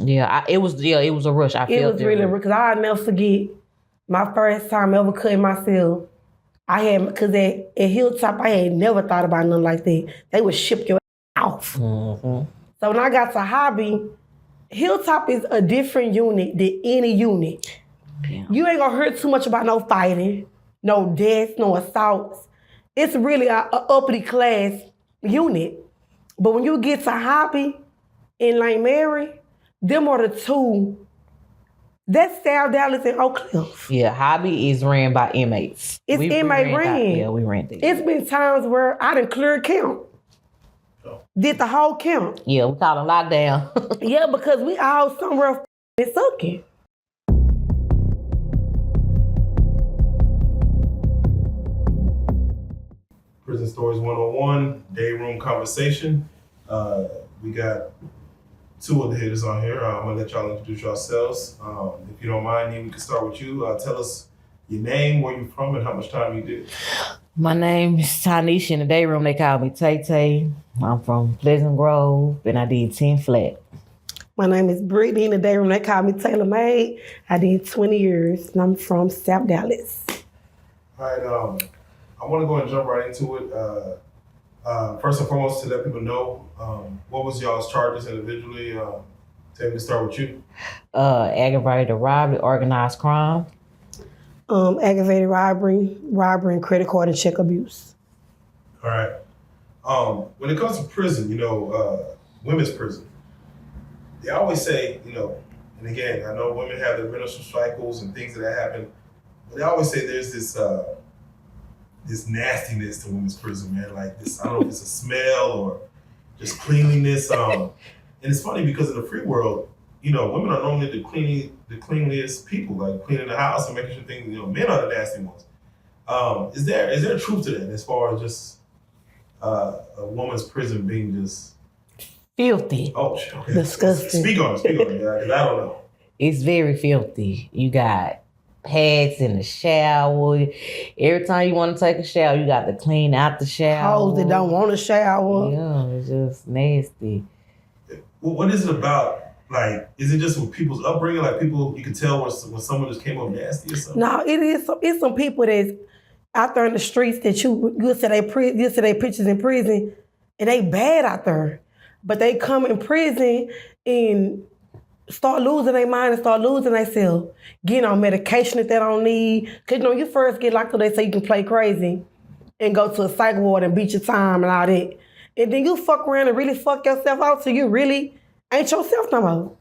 It was a rush. I felt it was really because I'll never forget my first time ever cutting myself. I had because at Hilltop I had never thought about nothing like that. They would ship your off. Mm-hmm. So when I got to Hobby, Hilltop is a different unit than any unit. Yeah. You ain't gonna hear too much about no fighting, no deaths, no assaults. It's really a uppity class unit. But when you get to Hobby in Lake Mary, them are the two. That's South Dallas and Oak Cliff. Yeah, Hobby is ran by inmates. It's inmate ran. Yeah, we ran that. It's been times where I done cleared count. Did the whole count. Yeah, we call them lockdown. Yeah, because we all somewhere and sucking. Prison Stories 101, day room conversation. We got two of the hitters on here. I'm gonna let y'all introduce yourselves. If you don't mind, we can start with you. Tell us your name, where you're from, and how much time you did. My name is Tanisha. In the day room, they call me Tay Tay. I'm from Pleasant Grove, and I did 10 flat. My name is Brednet. In the day room, they call me Taylor Made. I did 20 years, and I'm from South Dallas. All right, I want to go and jump right into it. First and foremost, to let people know, what was y'all's charges individually? Take me to start with you. Aggravated robbery, organized crime. Aggravated robbery, and credit card and check abuse. All right. When it comes to prison, women's prison, they always say, and again, I know women have their menstrual cycles and things that happen, but they always say there's this nastiness to women's prison, man. Like this, I don't know if it's a smell or just cleanliness. And it's funny because in the free world, women are normally the cleanliest people, like cleaning the house and making sure things, men are the nasty ones. Is there truth to that as far as just a woman's prison being just filthy? Oh, okay. Disgusting. Speak on it, because I don't know. It's very filthy. You got pads in the shower. Every time you want to take a shower, you got to clean out the shower. Hoes that don't want to shower. Yeah, it's just nasty. Well, what is it about? Like, is it just with people's upbringing? Like, people, you can tell when someone just came up nasty or something? No, it's some people that's out there in the streets that you see their pictures in prison, and they bad out there. But they come in prison and start losing their mind and start losing themselves, getting on medication that they don't need. Because, you first get locked up, they say you can play crazy and go to a psych ward and beat your time and all that. And then you fuck around and really fuck yourself out so you really ain't yourself no more.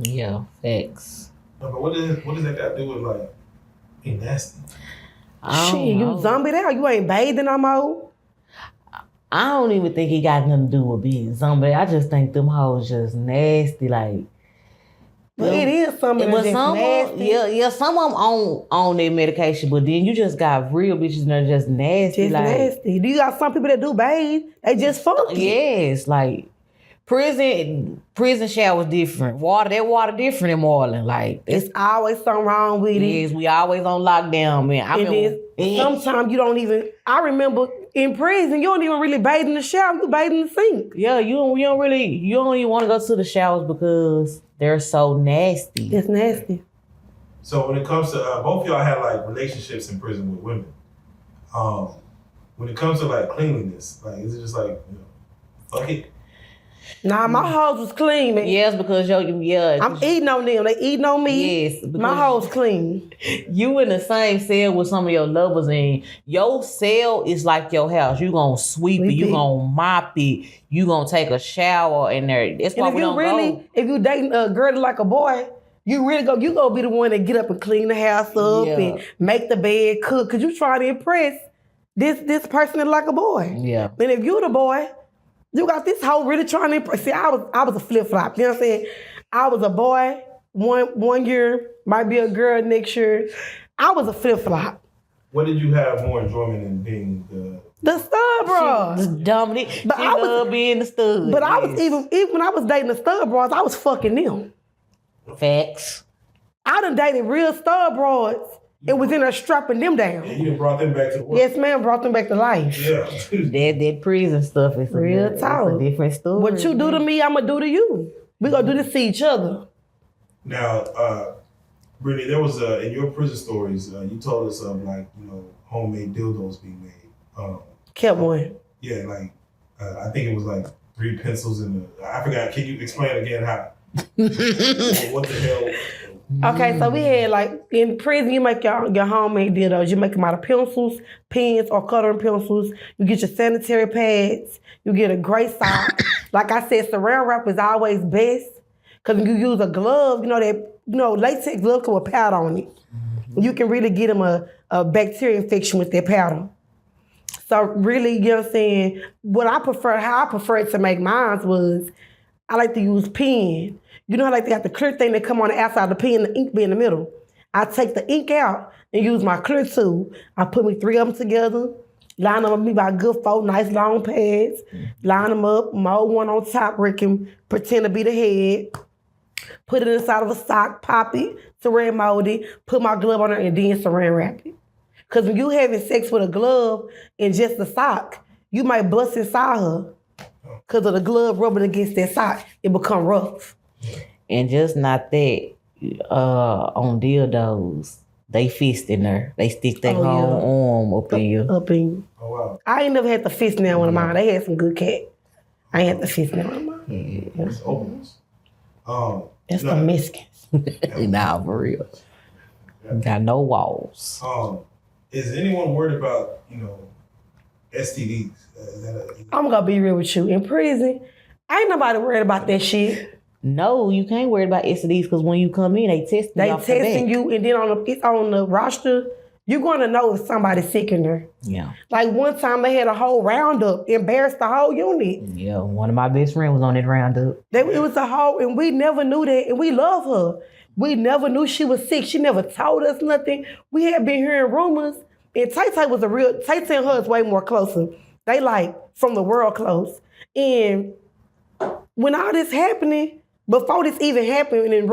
Yeah, facts. No, but what does that got to do with, like, being nasty? Shit, you zombie there, you ain't bathing no more. I don't even think it got nothing to do with being zombie. I just think them hoes just nasty, like. But it is something that's nasty. Yeah, some of them on their medication, but then you just got real bitches that are just nasty. Just nasty. Do you got some people that do bathe? They just funky. Yes, like prison showers different. That water different in Marlin. Like it's always something wrong with it. Yes, we always on lockdown, man. Sometimes you don't even. I remember in prison, you don't even really bathe in the shower. You bathe in the sink. Yeah, you don't even want to go to the showers because they're so nasty. It's nasty. So when it comes to both of y'all had like relationships in prison with women. When it comes to like cleanliness, like is it just like fuck it? Nah, my house was clean, man. Yes, because I'm eating on them. They eating on me. Yes, my house clean. You in the same cell with some of your lovers, and your cell is like your house. You gonna sweep it, you gonna mop it, you gonna take a shower in there. That's why we don't go. If you dating a girl like a boy, you gonna be the one that get up and clean the house up and make the bed, cook, cause you try to impress this person that like a boy. Yeah. And if you the boy, you got this hoe really trying to impress. See, I was a flip-flop. You know what I'm saying? I was a boy one year, might be a girl next year. I was a flip-flop. What did you have more enjoyment in being the stud bra? But I love being the stud. But I was even when I was dating the stud bras, I was fucking them. Facts. I done dated real stud bras. It was in there strapping them down. And you brought them back to work. Yes, ma'am, brought them back to life. Yeah. that prison stuff is real talk. It's a different story. What you do to me, I'ma do to you. We gonna do this to each other. Now, Brittany, there was in your prison stories, you told us of like, homemade dildos being made. Kept one. Yeah, like, I think it was like 3 pencils in I forgot. Can you explain again how? What the hell? Okay, so we had like in prison, you make your homemade dildos. You make them out of pencils, pens, or coloring pencils. You get your sanitary pads. You get a gray sock. Like I said, saran wrap is always best because when you use a glove, latex glove come with powder on it. You can really get them a bacteria infection with that powder. So really, you know what I'm saying? How I preferred to make mine was, I like to use pen. You know how like they got the clear thing that come on the outside of the pen, the ink be in the middle. I take the ink out and use my clear tool. I put me 3 of them together, line them up me by a good 4 nice long pads, line them up, mold one on top where it can pretend to be the head, put it inside of a sock, pop it, saran mold it, put my glove on it, and then saran wrap it. Because when you having sex with a glove and just a sock, you might bust inside her. Because of the glove rubbing against that sock, it become rough. And just not that, on dildos, they fist in there. They stick their whole arm up in you. Up in you. Oh, wow. I ain't never had to fist nail one of mine. They had some good cat. I ain't had to fist nail one of mine. That's openness. That's the Mexicans. Nah, for real. Got no walls. Is anyone worried about, STDs? I'm going to be real with you. In prison, ain't nobody worried about that shit. No, you can't worry about STDs because when you come in, they test you. They testing you, and then it's on the roster, you're going to know if somebody's sick in there. Yeah. Like one time they had a whole roundup, embarrassed the whole unit. Yeah, one of my best friends was on that roundup. It was a whole, and we never knew that, and we love her. We never knew she was sick. She never told us nothing. We had been hearing rumors, and Tay was Tay and her is way more closer. They like from the world close. And when all this happening, before this even happened and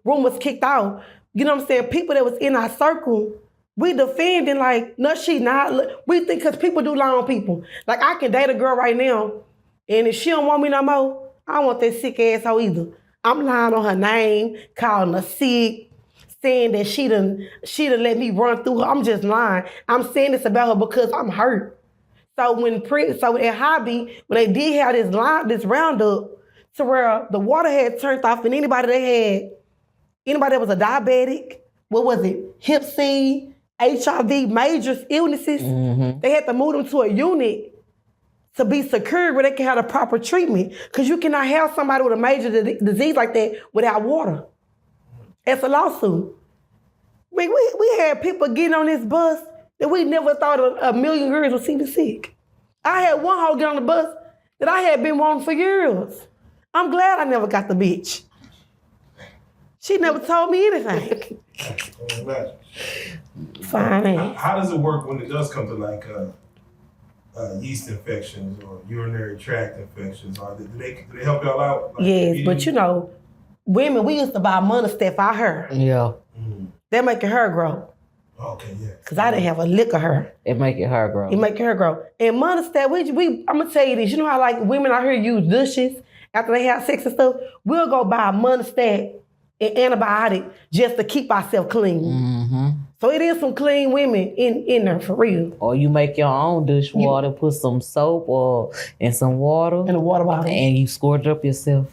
rumors kicked out, you know what I'm saying, people that was in our circle, we defending like, no, she not. We think because people do lie on people. Like I can date a girl right now, and if she don't want me no more, I don't want that sick asshole either. I'm lying on her name, calling her sick, saying that she done let me run through her. I'm just lying. I'm saying this about her because I'm hurt. So at Hobby, when they did have this roundup, to where the water had turned off, and anybody that was a diabetic, what was it, Hep C, HIV, major illnesses, they had to move them to a unit to be secured where they can have the proper treatment. Because you cannot have somebody with a major disease like that without water. It's a lawsuit. We had people getting on this bus that we never thought a million girls would see me sick. I had one hoe get on the bus that I had been wanting for years. I'm glad I never got the bitch. She never told me anything. Fine. How does it work when it does come to like yeast infections or urinary tract infections? Do they help y'all out? Like, yes, but women, we used to buy Monistat for her. Yeah. That making her grow. Okay, yeah. Because I didn't have a lick of her. It make it her grow. It make her grow. And Monistat, I'm going to tell you this. You know how like women out here use dishes after they have sex and stuff? We'll go buy a Monistat and antibiotic just to keep ourselves clean. Mm-hmm. So it is some clean women in there for real. Or you make your own dishwater, put some soap and some water. In a water bottle. And you squirt it up yourself.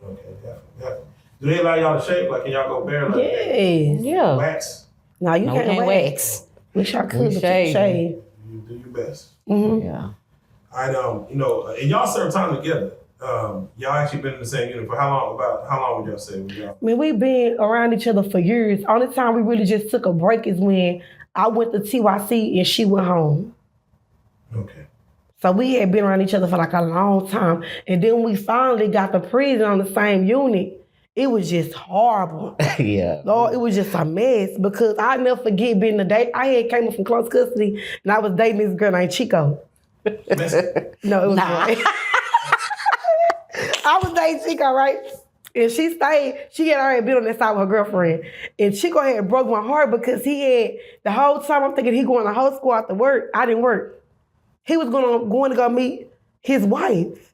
Okay, yeah. Do they allow y'all to shave? Like, can y'all go bare? Like, yeah. Wax? No, you can't wax. Wish I could, but you shave. You do your best. Mm-hmm. Yeah. I know, and y'all served time together. Y'all actually been in the same unit for how long? How long would y'all say? I mean, we've been around each other for years. Only time we really just took a break is when I went to TYC and she went home. Okay. So we had been around each other for like a long time. And then we finally got to prison on the same unit. It was just horrible. Yeah. Lord, it was just a mess because I never forget being the date. I had came up from close custody and I was dating this girl named Chico. No, it was boy. I was dating Chico, right? And she stayed. She had already been on that side with her girlfriend. And Chico had broke my heart because he had, the whole time I'm thinking he going the whole school out to work. I didn't work. He was going to go meet his wife,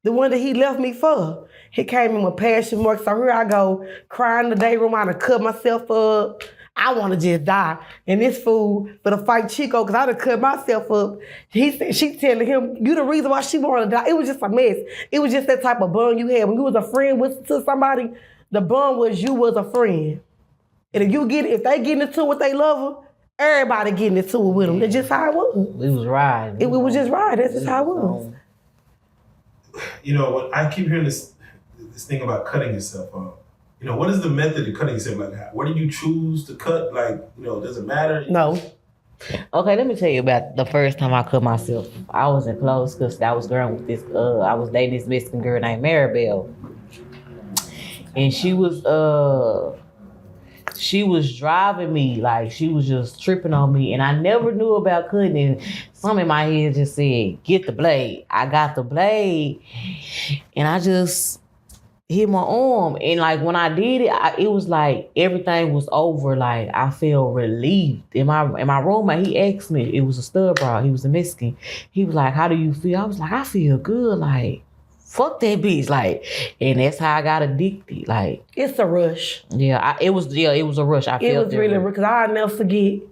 the one that he left me for. He came in with passion marks. So here I go, crying in the day room. I done cut myself up. I want to just die. And this fool for the fight Chico, because I done cut myself up. He said, she telling him, you the reason why she wanted to die. It was just a mess. It was just that type of bond you had. When you was a friend to somebody, the bond was you was a friend. And if they getting into it with they lover, everybody getting into it with them. That's just how it was. We was right. It was just right. That's just how it was. You know, I keep hearing this thing about cutting yourself off. You know, what is the method of cutting yourself? Like, what do you choose to cut? Like, you know, does it matter? No. Okay, let me tell you about the first time I cut myself. I was in close because I was girl with this. I was dating this Mexican girl named Maribel, and she was driving me like she was just tripping on me, and I never knew about cutting. And something in my head just said, "Get the blade." I got the blade, and I just hit my arm, and like when I did it, it was like everything was over. Like I felt relieved. And my roommate, he asked me, it was a stud bra, he was a Mexican. He was like, "How do you feel?" I was like, "I feel good." Like, fuck that bitch. Like, and that's how I got addicted. Like, it's a rush. Yeah, it was a rush. I felt it was really because I'll never forget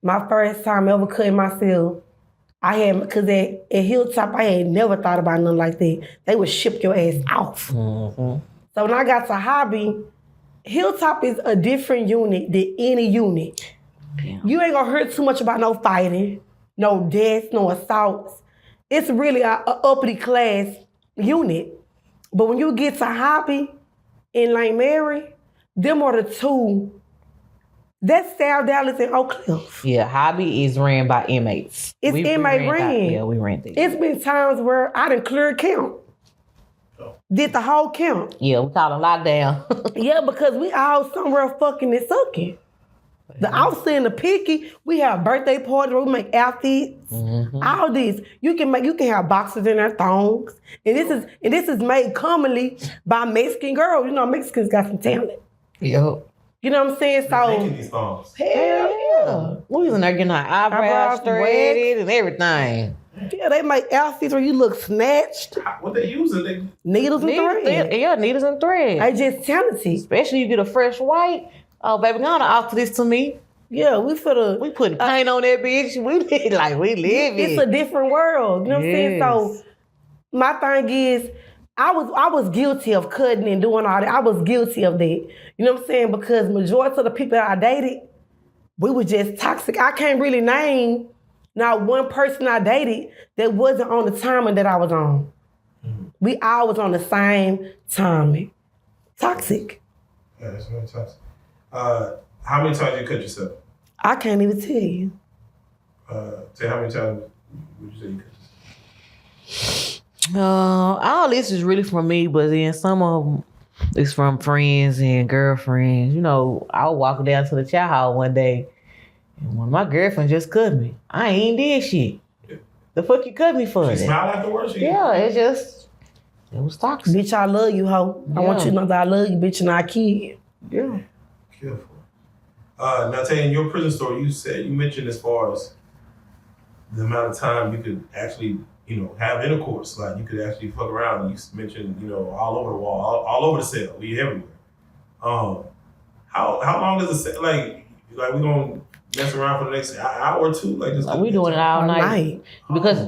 my first time ever cutting myself. Because at Hilltop, I had never thought about nothing like that. They would ship your ass off. Mm-hmm. So when I got to Hobby, Hilltop is a different unit than any unit. Yeah. You ain't gonna hear too much about no fighting, no deaths, no assaults. It's really a uppity class unit. But when you get to Hobby in Lake Mary, them are the two. That's South Dallas and Oak Cliff. Yeah, Hobby is ran by inmates. It's inmate ran. Yeah, we ran there. It's been times where I done cleared count. Did the whole count. Yeah, we call them lockdown. Yeah, because we all somewhere fucking and sucking. The officer and the picky, we have birthday parties where we make outfits. Mm-hmm. All this. You can have boxes in their thongs. And this is made commonly by Mexican girls. You know, Mexicans got some talent. Yep. You know what I'm saying? So making these thongs. Hell yeah. We was in there getting our eyebrows threaded and everything. Yeah, they make outfits where you look snatched. What they using? Needles and thread. Yeah, needles and thread. They just talented. Especially you get a fresh white. Oh, baby, gonna offer this to me. Yeah, we putting paint on that bitch. We live it. It's a different world. You know what I'm saying? So my thing is, I was guilty of cutting and doing all that. I was guilty of that. You know what I'm saying? Because majority of the people that I dated, we were just toxic. I can't really name not one person I dated that wasn't on the timing that I was on. Mm-hmm. We all was on the same timing. Toxic. Yeah, that's very toxic. How many times you cut yourself? I can't even tell you. Say how many times would you say you cut yourself? All this is really from me, but then some of them is from friends and girlfriends. You know, I was walking down to the chow hall one day, and one of my girlfriends just cut me. I ain't did shit. Yeah. The fuck you cut me for? She smiled afterwards? Yeah, it was toxic. Bitch, I love you, ho. Yeah. I want you to know that I love you, bitch, and I kid. Yeah. Careful. Now, Tay, in your prison story, you mentioned as far as the amount of time you could actually, you know, have intercourse. Like you could actually fuck around. You mentioned, you know, all over the wall, all over the cell. We everywhere. How long does it like we gonna mess around for the next hour or two? Like just we doing it all night. Because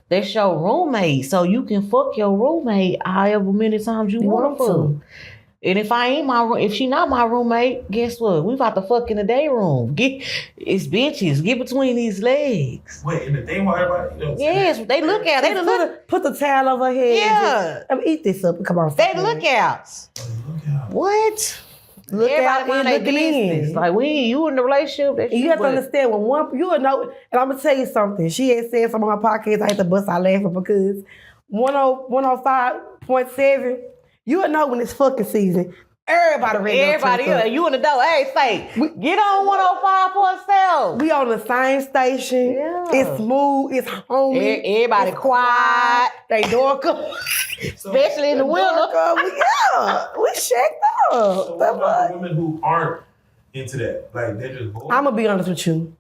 they show roommate, so you can fuck your roommate however many times you want to. And if she not my roommate, guess what? We about to fuck in the day room. It's bitches. Get between these legs. Wait, in the day while everybody, you know? Yes, they look out. They look. Put the towel over her head. Yeah. Eat this up. Come on. They look out. Look out. What? Look out and looking in. Like you in the relationship. You have to understand when you know, and I'm gonna tell you something. She had said something on her podcast. I had to bust out laughing because 105.7. You will know when it's fucking season. Everybody ready. Everybody, you in the door. Hey, say, get on 105.7. We on the same station. Yeah. It's smooth. It's homey. Everybody quiet. They door come. Especially in the winter. We shacked up. So what about the women who aren't into that? Like they're just bored? I'm gonna be honest with you.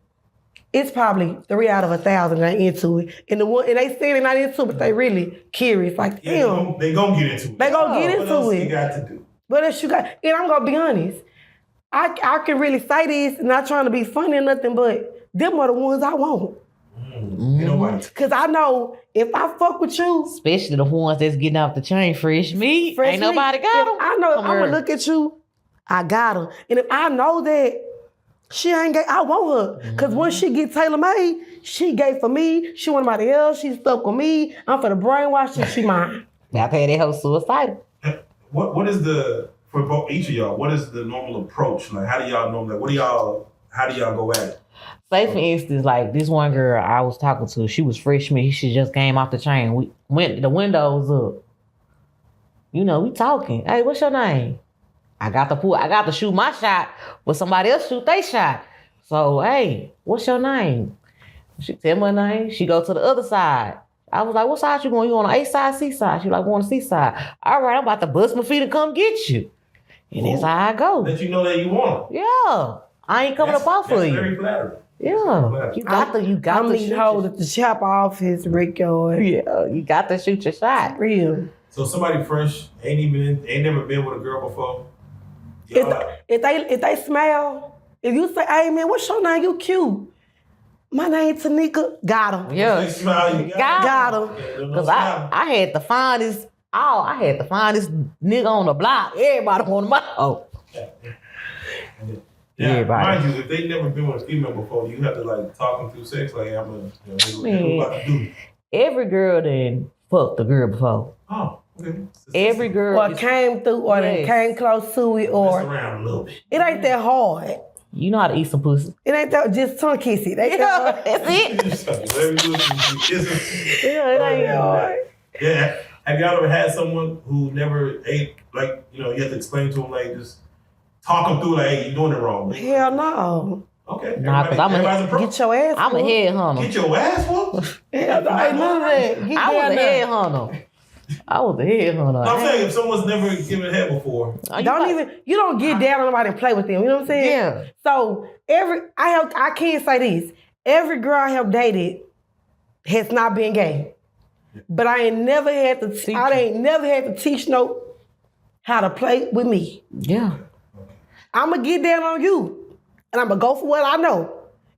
it's probably 3 out of 1,000 that ain't into it. And they say they're not into it, but they really curious. Like, damn. They gonna get into it. They gonna get What into else it. you got to do? What else you got? And I'm gonna be honest. I can really say this, not trying to be funny or nothing, but them are the ones I want. You know what? Cause I know if I fuck with you, Especially the ones that's getting off the chain, fresh meat. Ain't nobody got them. I know if I'm gonna look at you, I got her. And if I know that she ain't gay, I want her. Cause once she get tailor-made, she gay for me. She want somebody else. She stuck with me. I'm for the brainwash and she mine. I've had that whole suicidal. What is for both, each of y'all? What is the normal approach? Like, how do y'all normally? How do y'all go at it? Say for instance, like this one girl I was talking to, she was freshman. She just came off the chain. We went the windows up. You know, we talking. Hey, what's your name? I got to shoot my shot, but somebody else shoot their shot. So, hey, what's your name? She tell me her name. She go to the other side. I was like, what side you going? You on the A side, C side? She like, on the C side. All right, I'm about to bust my feet and come get you. And that's how I go. Let you know that you want them. Yeah. I ain't coming up off for you. That's very flattering. Yeah. You got to I'm hold to chop off his Rickyard. Yeah, you got to shoot your shot. Real. So somebody fresh ain't never been with a girl before. If they smile, if you say, hey man, what's your name? You cute. My name Tanika. Got him. Yeah. They smile, you Got him. Because I had the finest nigga on the block. Everybody wanted my Yeah, Everybody. mind you, if they never been with a female before, you have to like talk them through sex. Like, I'm gonna, what about to do? Every girl done fucked a girl before. Oh, okay. Every girl Or came through, or they came close to it, or mess around a little bit. it ain't that hard. You know how to eat some pussy. It ain't that just tongue kiss it. Yeah, that's it. Yeah, it ain't hard. Yeah. Have y'all ever had someone who never ate, like, you have to explain to them, like, just talk them through, like, hey, you're doing it wrong. Hell no. Okay. Nah, because Get your ass I'm a whooped. headhunter. Get your ass whooped? Hell no, ain't none of that. Get I was down a there. headhunter. I was a headhunter. I'm saying if someone's never given head before. You don't get down on nobody and play with them. You know what I'm saying? Yeah. So I can't say this. Every girl I have dated has not been gay. But I ain't never had to teach no how to play with me. Yeah. I'm going to get down on you. And I'm going to go for what I know.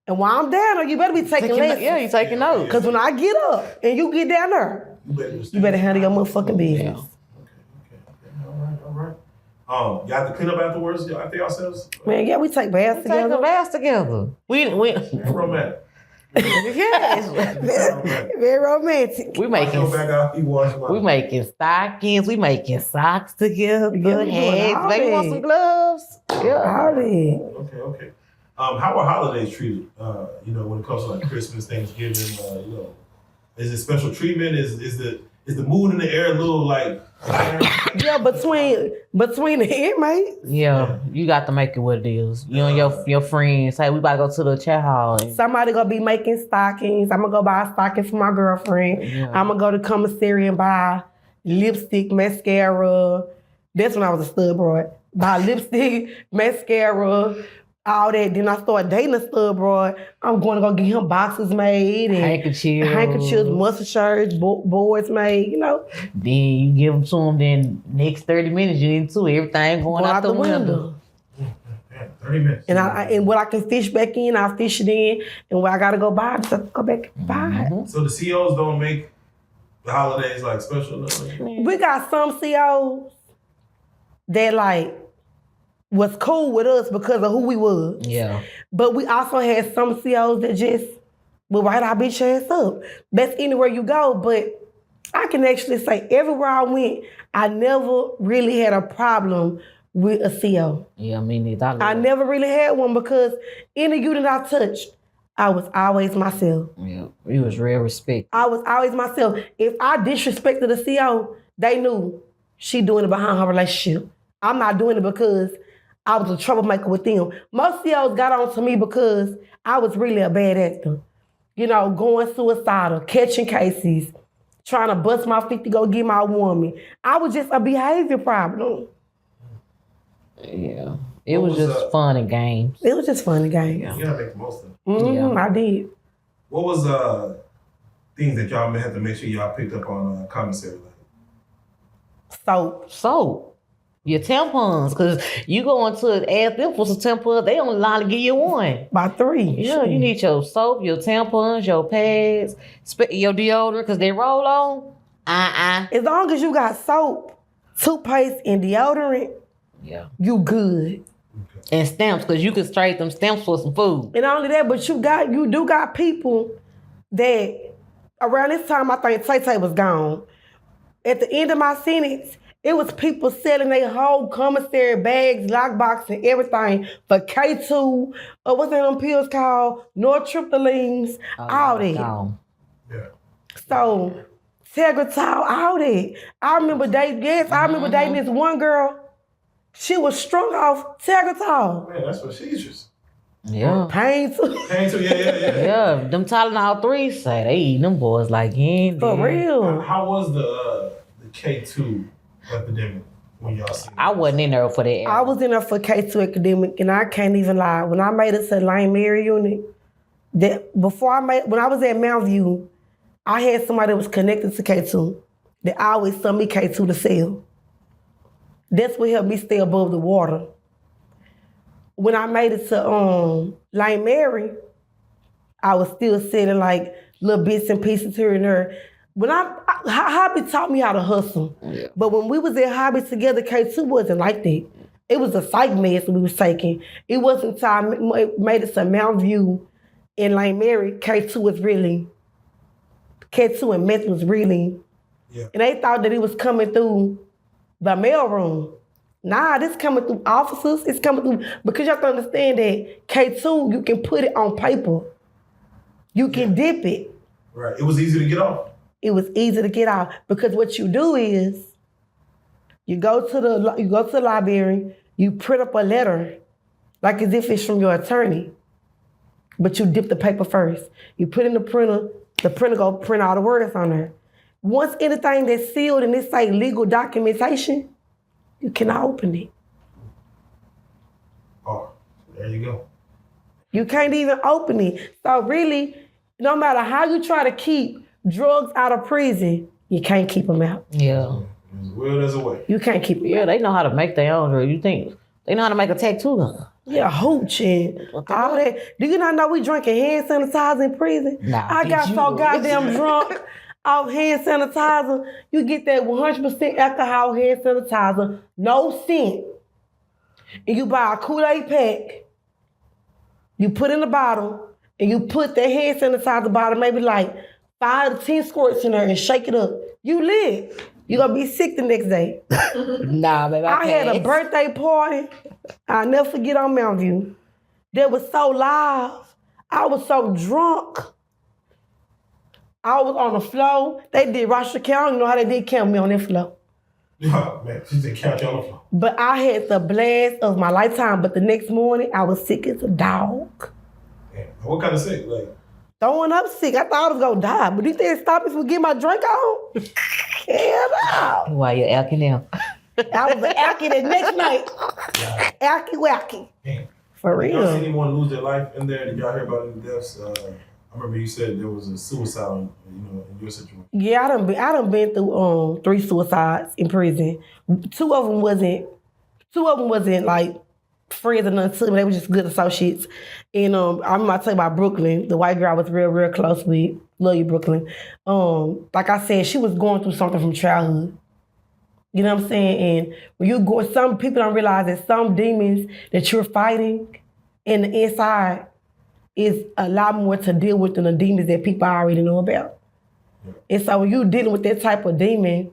And while I'm down on you, better be taking lessons. Yeah, you taking notes. Because when I get up and you get down there, you better handle your motherfucking business. Okay. All right. Y'all have to clean up afterwards after yourselves? Man, yeah, we take baths Take a together. bath together. We Romantic. yes. Very romantic. We making stockings. We making socks together. Yeah, we doing Hats. all Maybe want that. some gloves. Yeah. Howdy. Okay. How are holidays treated? When it comes to like Christmas, Thanksgiving, is it special treatment? Is the mood in the air a little like? Yeah, between the inmates. Yeah, you got to make it what it is. You and your friends, hey, we about to go to the chat hall. Somebody gonna be making stockings. I'm gonna go buy a stocking for my girlfriend. Yeah. I'm gonna go to commissary and buy lipstick, mascara. That's when I was a stud broad. Buy lipstick, mascara, all that. Then I started dating a stud broad. I'm going to go get him boxes made and handkerchiefs, mustard shirts, boards made. Then you give them to them. Then next 30 minutes you into it. Everything going out the window. 30 minutes. And what I can fish back in, I fish it in. And what I gotta go buy, I just have to go back and buy it. So the COs don't make the holidays like special? We got some COs that like was cool with us because of who we was. Yeah. But we also had some COs that just would write our bitch ass up. That's anywhere you go. But I can actually say everywhere I went, I never really had a problem with a CO. Yeah, me neither. I never really had one because any unit I touched, I was always myself. Yeah, it was real respect. I was always myself. If I disrespected a CO, they knew she doing it behind her relationship. I'm not doing it because I was a troublemaker with them. Most COs got on to me because I was really a bad actor. Going suicidal, catching cases, trying to bust my feet to go get my woman. I was just a behavior problem. Yeah. It was just fun and games. It was just fun and games. You gotta make the most of it. I did. What was things that y'all had to make sure y'all picked up on commissary? Soap. Your tampons, because you go into ask them for some tampons, they only lie to give you one. By 3. Yeah, you need your soap, your tampons, your pads, your deodorant, because they roll on. As long as you got soap, toothpaste, and deodorant, you good. Okay. And stamps, because you can trade them stamps for some food. And not only that, but you do got people that around this time I think Tay was gone. At the end of my sentence, it was people selling their whole commissary bags, lockbox, and everything for K2, or what's that them pills called? Nortriptylines, all that. Yeah. So, Tegretol, all that. I remember dating this one girl. She was strung off Tegretol. Man, that's what she's just. Yeah. Pain too. Yeah, them Tylenol 3s say they eating them boys like For real. How was the K2 epidemic when y'all seen it? I wasn't in there for that. I was in there for K2 academic, and I can't even lie. When I made it to Lane Mary unit, when I was at Mount View, I had somebody that was connected to K2 that always sent me K2 to sell. That's what helped me stay above the water. When I made it to Lane Mary, I was still selling like little bits and pieces here and there. When Hobby taught me how to hustle. Yeah. But when we was at Hobby together, K2 wasn't like that. It was a psych meds we was taking. It wasn't until I made it to Mount View in Lane Mary, K2 and meth was really, and they thought that it was coming through the mailroom. Nah, this coming through officers. It's coming through, because you have to understand that K2, you can put it on paper. You can dip it. Right, it was easy to get off. It was easy to get off, because what you do is you go to the library, you print up a letter, like as if it's from your attorney, but you dip the paper first. You put in the printer go print all the words on there. Once anything that's sealed and it's like legal documentation, you cannot open it. Oh, there you go. You can't even open it. So really, no matter how you try to keep drugs out of prison, you can't keep them out. Yeah. As well, there's a way. You can't keep them out. Yeah, they know how to make their own drug. You think they know how to make a tattoo gun? Yeah, hooch and all that. Do you not know we drinking hand sanitizer in prison? Nah, I got so goddamn drunk off hand sanitizer. You get that 100% alcohol hand sanitizer, no scent. And you buy a Kool-Aid pack. You put in the bottle, and you put that hand sanitizer bottle, maybe like 5 to 10 squirts in there, and shake it up. You lit. You're going to be sick the next day. Nah, baby, I had a birthday party. I'll never forget on Mount View. That was so live. I was so drunk. I was on the floor. They did Rochester County. You know how they did count me on that floor. Oh, man, she did count you on the floor. But I had the blast of my lifetime. But the next morning, I was sick as a dog. Damn. What kind of sick? Like throwing up sick. I thought I was going to die. But you think they stopped me from getting my drink on? Hell no. Why you alking now? I was an alky the next night. Alky wacky. Damn. For real. Y'all seen anyone lose their life in there? Did y'all hear about any deaths? I remember you said there was a suicide, in your situation. Yeah, I done been through 3 suicides in prison. Two of them wasn't like friends or nothing to me. They were just good associates. And I remember I tell you about Brooklyn, the white girl I was real, real close with. Love you, Brooklyn. Like I said, she was going through something from childhood. You know what I'm saying? And when some people don't realize that some demons that you're fighting in the inside is a lot more to deal with than the demons that people already know about. Yeah. And so when you're dealing with that type of demon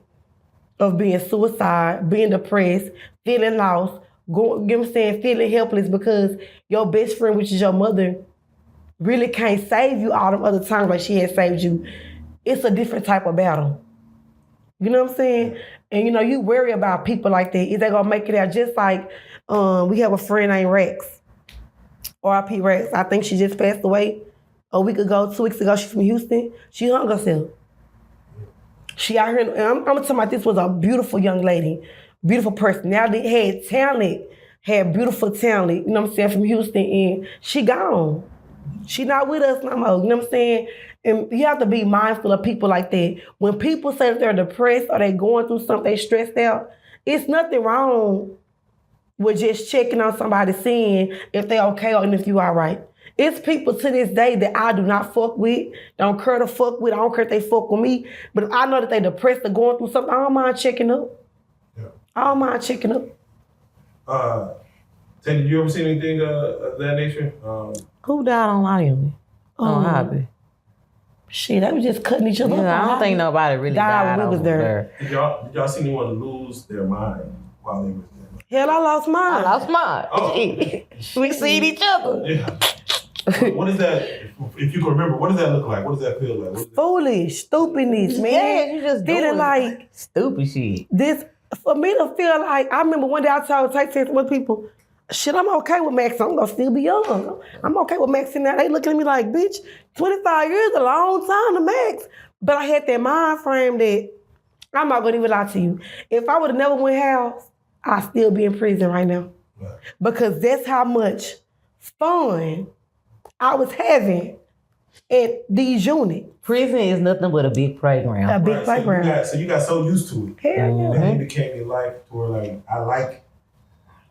of being suicide, being depressed, feeling lost, feeling helpless because your best friend, which is your mother, really can't save you all them other times like she has saved you, it's a different type of battle. You know what I'm saying? And you worry about people like that. Is they gonna make it out? Just like we have a friend named Rex, R.I.P. Rex. I think she just passed away a week ago, 2 weeks ago. She's from Houston. She hung herself. She out here, and I'm talking about this was a beautiful young lady, beautiful personality, had talent, had beautiful talent, you know what I'm saying, from Houston, and she gone. She not with us no more. You know what I'm saying? And you have to be mindful of people like that. When people say that they're depressed or they going through something, they stressed out, it's nothing wrong with just checking on somebody, seeing if they okay or if you all right. It's people to this day that I do not fuck with, don't care to fuck with, I don't care if they fuck with me, but if I know that they depressed or going through something, I don't mind checking up. Yeah. I don't mind checking up. Ted, did you ever see anything of that nature? Who died on Miami? On Hobby. Shit, they was just cutting each other up. Yeah, I don't think nobody really died when we was over there. there. Did y'all see anyone lose their mind while they were there? Hell, I lost mine. I lost mine. Oh. We seen each other. Yeah. What is that? If you can remember, what does that look like? What does that feel like? What is that? Foolish, stupidness, man. Yeah, you just feeling doing like stupid shit. this. For me to feel like, I remember one day I told with people, shit, I'm okay with Max. I'm gonna still be young. I'm okay with Max. And now they looking at me like, bitch, 25 years is a long time to Max. But I had that mind frame that I'm not gonna even lie to you. If I would have never went house, I'd still be in prison right now. Right. Because that's how much fun I was having at these units. Prison is nothing but a big playground. A big Right, playground. So you got so used to it. Hell yeah. That it became your life to where like I like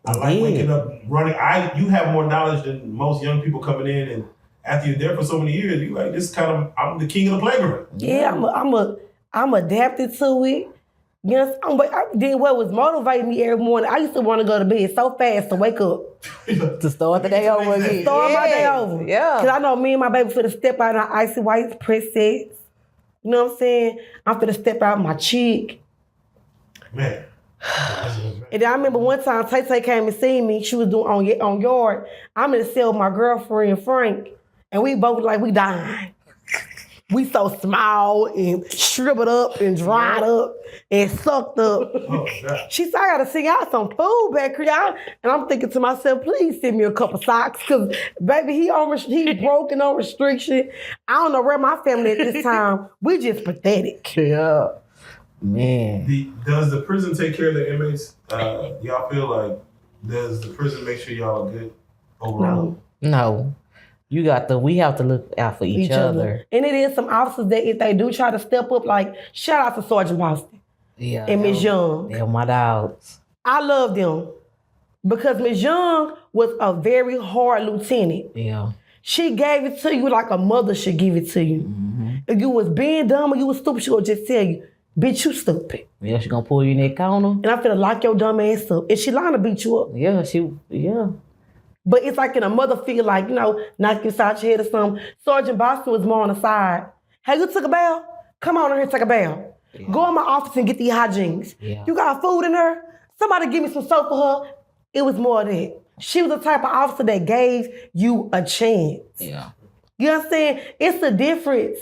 Yeah. waking up, running. You have more knowledge than most young people coming in, and after you're there for so many years, you like this kind of I'm the king of the playground. Yeah, I'm adapted to it. Yes, but I did what was motivating me every morning. I used to want to go to bed so fast to wake up. To start the day over again. Start my day over. Yeah. Because I know me and my baby finna step out in our icy white princess. You know what I'm saying? I'm finna step out my cheek. Man. And then I remember one time Tay came and seen me. She was doing on yard. I'm in the cell with my girlfriend Frank, and we both like we dying. We so small and shriveled up and dried up and sucked up. Oh, God. She said, I gotta sing out some food back here. And I'm thinking to myself, please send me a couple socks. Cause baby, he broken on restriction. I don't know where my family at this time. We just pathetic. Yeah. Man. Does the prison take care of the inmates? Y'all feel like, does the prison make sure y'all are good overall? No. We have to look out for each other. And it is some officers that if they do try to step up, like shout out to Sergeant Boston Yeah. and Ms. Young. They're my dogs. I love them because Ms. Young was a very hard lieutenant. Yeah. She gave it to you like a mother should give it to you. Mm-hmm. If you was being dumb or you was stupid, she would just tell you, bitch, you stupid. Yeah, she gonna pull you in that corner. And I'm finna lock your dumb ass up. And she lying to beat you up. Yeah. But it's like in a mother feel like, knock you side your head or something. Sergeant Boston was more on the side. Hey, you took a bath? Come on in here and take a bath. Yeah. Go in my office and get these hygienes. Yeah. You got food in her? Somebody give me some soap for her. It was more of that. She was the type of officer that gave you a chance. Yeah. You know what I'm saying? It's the difference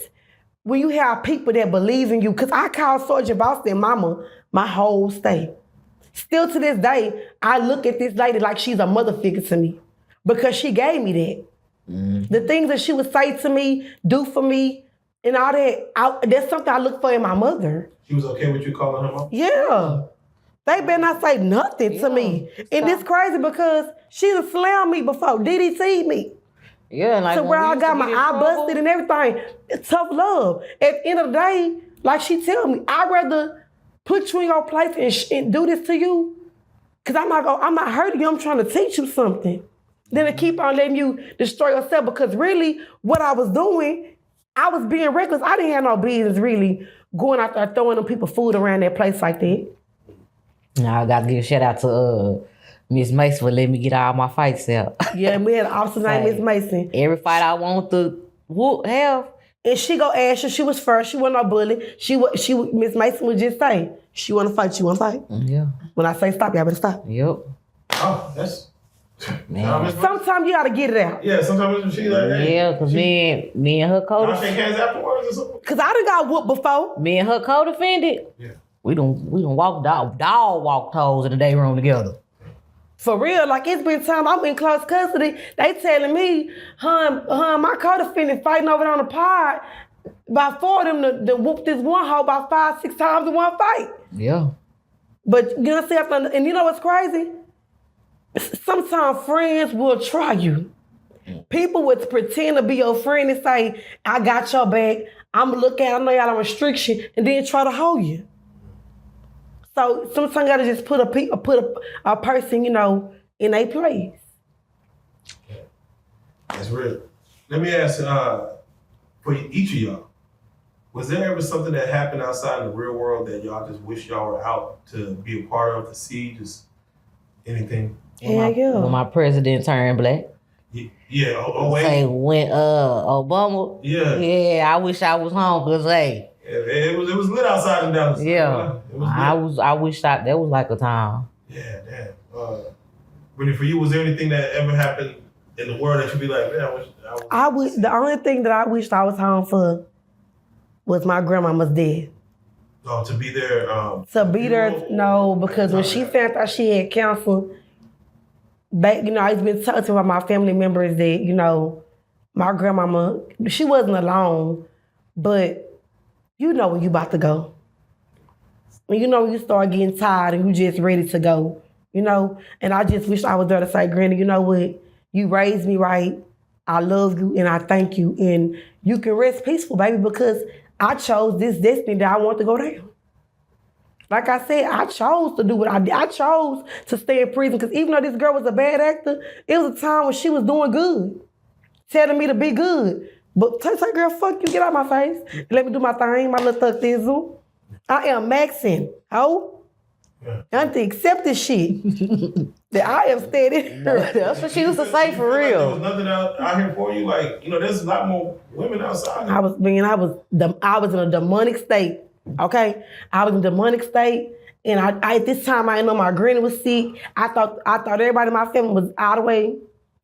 when you have people that believe in you. Because I call Sergeant Boston mama my whole stay. Still to this day, I look at this lady like she's a mother figure to me. Because she gave me that. Mm-hmm. The things that she would say to me, do for me, and all that, that's something I look for in my mother. She was okay with you calling her mom? Yeah. They better not say nothing to me. And it's crazy because she done slammed me before, DDT'd me. Yeah, like to where I got my eye busted and everything. It's tough love. At the end of the day, like she tell me, I'd rather put you in your place and do this to you, because I'm not hurting you, I'm trying to teach you something. Then to keep on letting you destroy yourself, because really what I was doing, I was being reckless. I didn't have no business really going out there throwing them people food around that place like that. Now I gotta give a shout out to Miss Mason for letting me get all my fights out. Yeah, and we had an officer named Miss Mason. Every fight I want to have. And she go ask her, she was first, she wasn't no bully. Miss Mason would just say, she wanna fight, you wanna fight? Yeah. When I say stop, y'all better stop. Yep. Oh, that's... Man. Sometimes you gotta get it out. Yeah, sometimes she like, hey. Yeah, because me and her y'all shake hands afterwards or something? Because I done got whooped before. Me and her co-defended. Yeah. We don't walk dog walk toes in the day room together. For real, like it's been time I'm in close custody. They telling me, my co-defendant fighting over there on the pod. By 4 of them to whoop this one hoe about 5-6 times in one fight. Yeah. But you know what I'm saying? And you know what's crazy? Sometimes friends will try you. People would pretend to be your friend and say, I got your back. I'm going to look at, I know y'all on restriction, and then try to hold you. So sometimes you got to just put a person, in a place. That's real. Let me ask, for each of y'all, was there ever something that happened outside in the real world that y'all just wish y'all were out to be a part of, to see, just anything? When my president turned black. Yeah, wait. Say when Obama. Yeah, I wish I was home because it was lit outside in Dallas. Yeah, it was lit. I wish that was like a time. Yeah, damn. Brittany, for you, was there anything that ever happened in the world that you'd be like, man, I wish. The only thing that I wished I was home for was my grandmama's death. Oh, to be there. To be there, no, because when she found out she had cancer, I've been talking about my family members that, my grandmama, she wasn't alone, but when you about to go. When when you start getting tired and you just ready to go, and I just wish I was there to say, Granny, you know what? You raised me right. I love you and I thank you. And you can rest peaceful, baby, because I chose this destiny that I want to go down. Like I said, I chose to do what I did. I chose to stay in prison because even though this girl was a bad actor, it was a time when she was doing good, telling me to be good. But say, girl, fuck you, get out my face. Let me do my thing, my little thug thizzle. I am maxing, ho. I have to accept this shit. That I am steady. That's what she used to say for real. There was nothing out here for you. Like, there's a lot more women outside. I was in a demonic state. Okay, I was in a demonic state, and I at this time I didn't know my granny was sick. I thought everybody in my family was all the way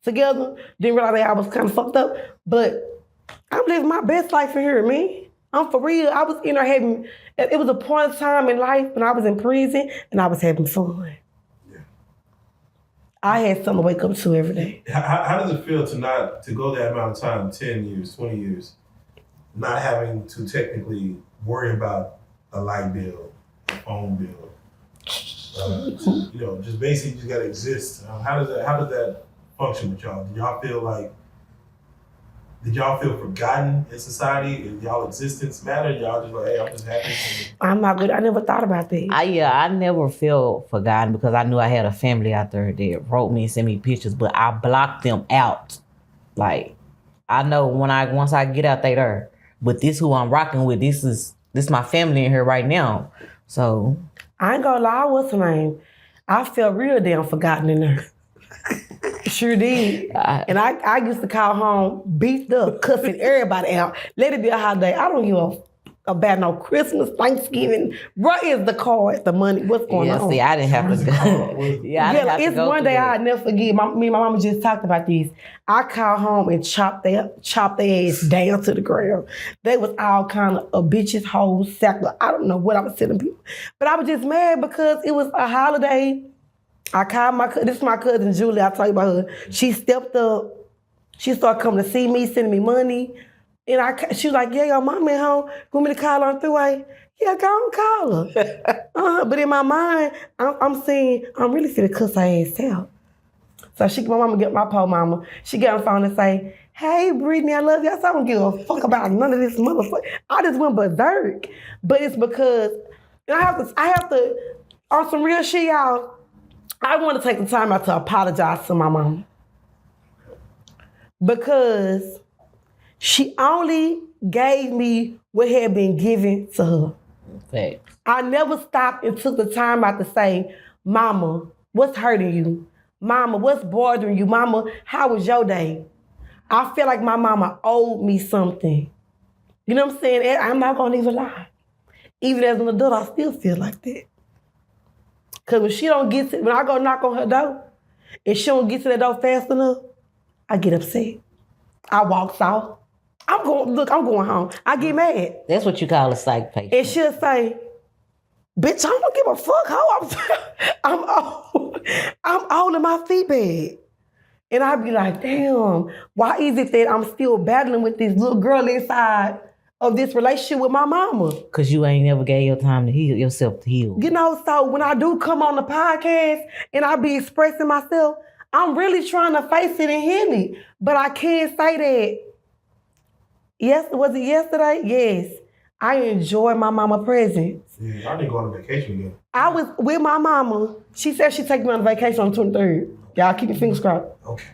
together. Didn't realize that I was kind of fucked up. But I'm living my best life in here, man. I'm for real. I was in there having. It was a point of time in life when I was in prison, and I was having fun. Yeah. I had something to wake up to every day. How does it feel to go that amount of time, 10 years, 20 years, not having to technically worry about a light bill, a phone bill? Just basically just gotta exist. How does that function with y'all? Did y'all feel forgotten in society? Did y'all existence matter? Y'all just like, hey, I'm just happy. I'm not good. I never thought about that. I never felt forgotten because I knew I had a family out there that wrote me and sent me pictures, but I blocked them out. Like, I know once I get out there, but this who I'm rocking with, this my family in here right now. So I ain't gonna lie, what's her name? I felt real damn forgotten in there. Sure did. And I used to call home beat up, cussing everybody out. Let it be a holiday. I don't give about no Christmas, Thanksgiving. What is the card, the money? What's going on? See, I didn't have to go. It's one day I'll never forget. Me and my mama just talked about this. I called home and chopped their ass down to the ground. They was all kind of bitches, hoes, sackler. I don't know what I was telling people. But I was just mad because it was a holiday. I called this is my cousin Julie, I told you about her. She stepped up. She started coming to see me, sending me money. And she was like, yeah, your mom at home. Want me to call her on throughway? Yeah, go on, call her. But in my mind, I'm saying, I'm really finna cuss her ass out. So my mama get my poor mama. She get on the phone and say, hey, Brednet, I love you. I said, I don't give a fuck about none of this motherfucker. I just went berserk. But it's because, and I have to, on some real shit, y'all, I want to take the time out to apologize to my mama. Because she only gave me what had been given to her. Okay. I never stopped and took the time out to say, Mama, what's hurting you? Mama, what's bothering you? Mama, how was your day? I feel like my mama owed me something. You know what I'm saying? I'm not going to even lie. Even as an adult, I still feel like that. Because when I go knock on her door, and she don't get to that door fast enough, I get upset. I walk off. I'm going home. I get mad. That's what you call a psych patient. And she'll say, bitch, I don't give a fuck, ho. I'm old and my feet bad. And I'd be like, damn, why is it that I'm still battling with this little girl inside of this relationship with my mama? Because you ain't never gave your time to heal yourself to heal. So when I do come on the podcast and I be expressing myself, I'm really trying to face it and heal it. But I can't say that. Yes, was it yesterday? Yes. I enjoy my mama presence. Yeah, I didn't go on a vacation again. I was with my mama. She said she'd take me on vacation on the 23rd. Y'all keep your fingers crossed. Okay.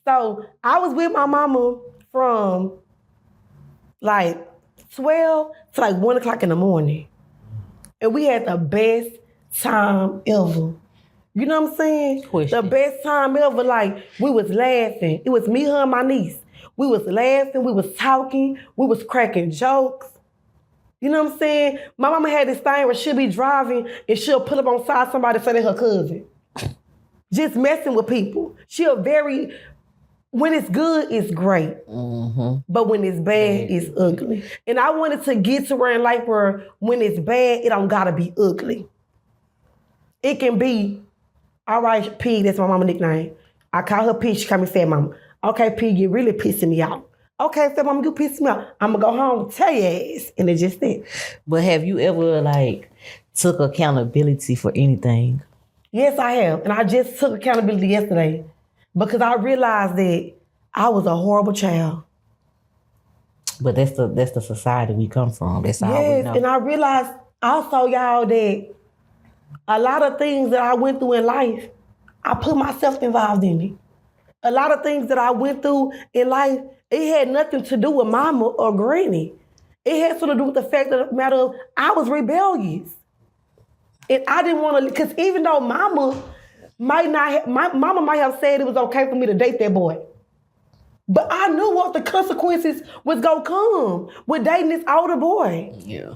So I was with my mama from like 12 to like 1 o'clock in the morning. And we had the best time ever. You know what I'm saying? Question. The best time ever. Like, we was laughing. It was me, her, and my niece. We was laughing. We was talking. We was cracking jokes. You know what I'm saying? My mama had this thing where she'll be driving and she'll pull up on side somebody and say they're her cousin. Just messing with people. When it's good, it's great. Mm-hmm. But when it's bad, it's ugly. And I wanted to get to where in life where when it's bad, it don't gotta be ugly. It can be, all right, Pig, that's my mama nickname. I call her Pig, she call me Fat Mama. Okay, Pig, you really pissing me off. Okay, Fat Mama, you pissing me off. I'm gonna go home, tell your ass. And it's just that. But have you ever like took accountability for anything? Yes, I have. And I just took accountability yesterday because I realized that I was a horrible child. But that's the society we come from. That's all we Yes, know. and I realized also, y'all, that a lot of things that I went through in life, I put myself involved in it. A lot of things that I went through in life, it had nothing to do with mama or granny. It had something to do with the fact of the matter of I was rebellious. And I didn't want to, because even though mama might have said it was okay for me to date that boy. But I knew what the consequences was going to come with dating this older boy. Yeah.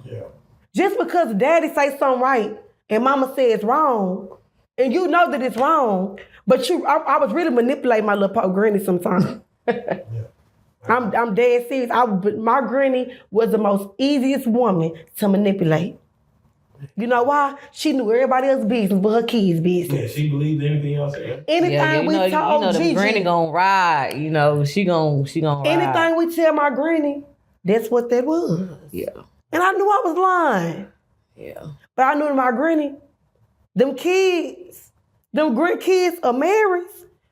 Just because daddy say something right and mama says wrong, and you know that it's wrong, but I was really manipulating my little granny sometimes. I'm dead serious. My granny was the most easiest woman to manipulate. You know why? She knew everybody else's business but her kids' business. Yeah, she believed anything else. Anything we told the Gigi, granny gonna ride. You know, she gonna ride. anything we tell my granny, that's what that was. Yeah. And I knew I was lying. Yeah. But I knew that my granny, them grandkids are married.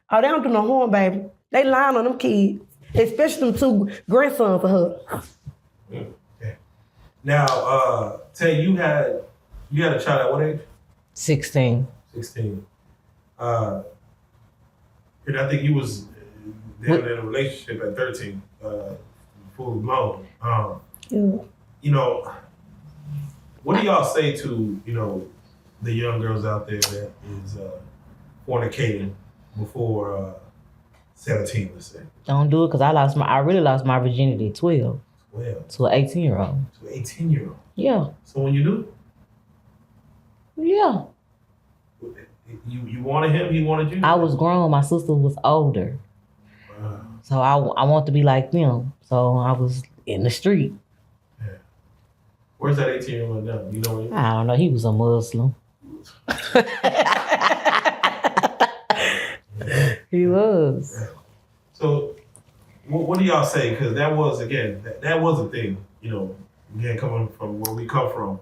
Oh, they don't do no harm, baby. They lying on them kids. Especially them 2 grandsons of her. Okay. Now, Tay, you had a child at what age? 16. 16. And I think you was in a relationship at 13, full blown. You know, what do y'all say to, you know, the young girls out there that is fornicating before 17, let's say? Don't do it because I really lost my virginity at 12 Well, to an 18-year-old. to an 18-year-old. Yeah. So when you do, Yeah. you wanted him, he wanted you? I was grown. My sister was older. So I want to be like them. So I was in the street. Yeah. Where's that 18-year-old now? You know where he is? I don't know. He was a Muslim. He was. Yeah. So what do y'all say? Because that was, again, that was a thing. You know, again, coming from where we come from,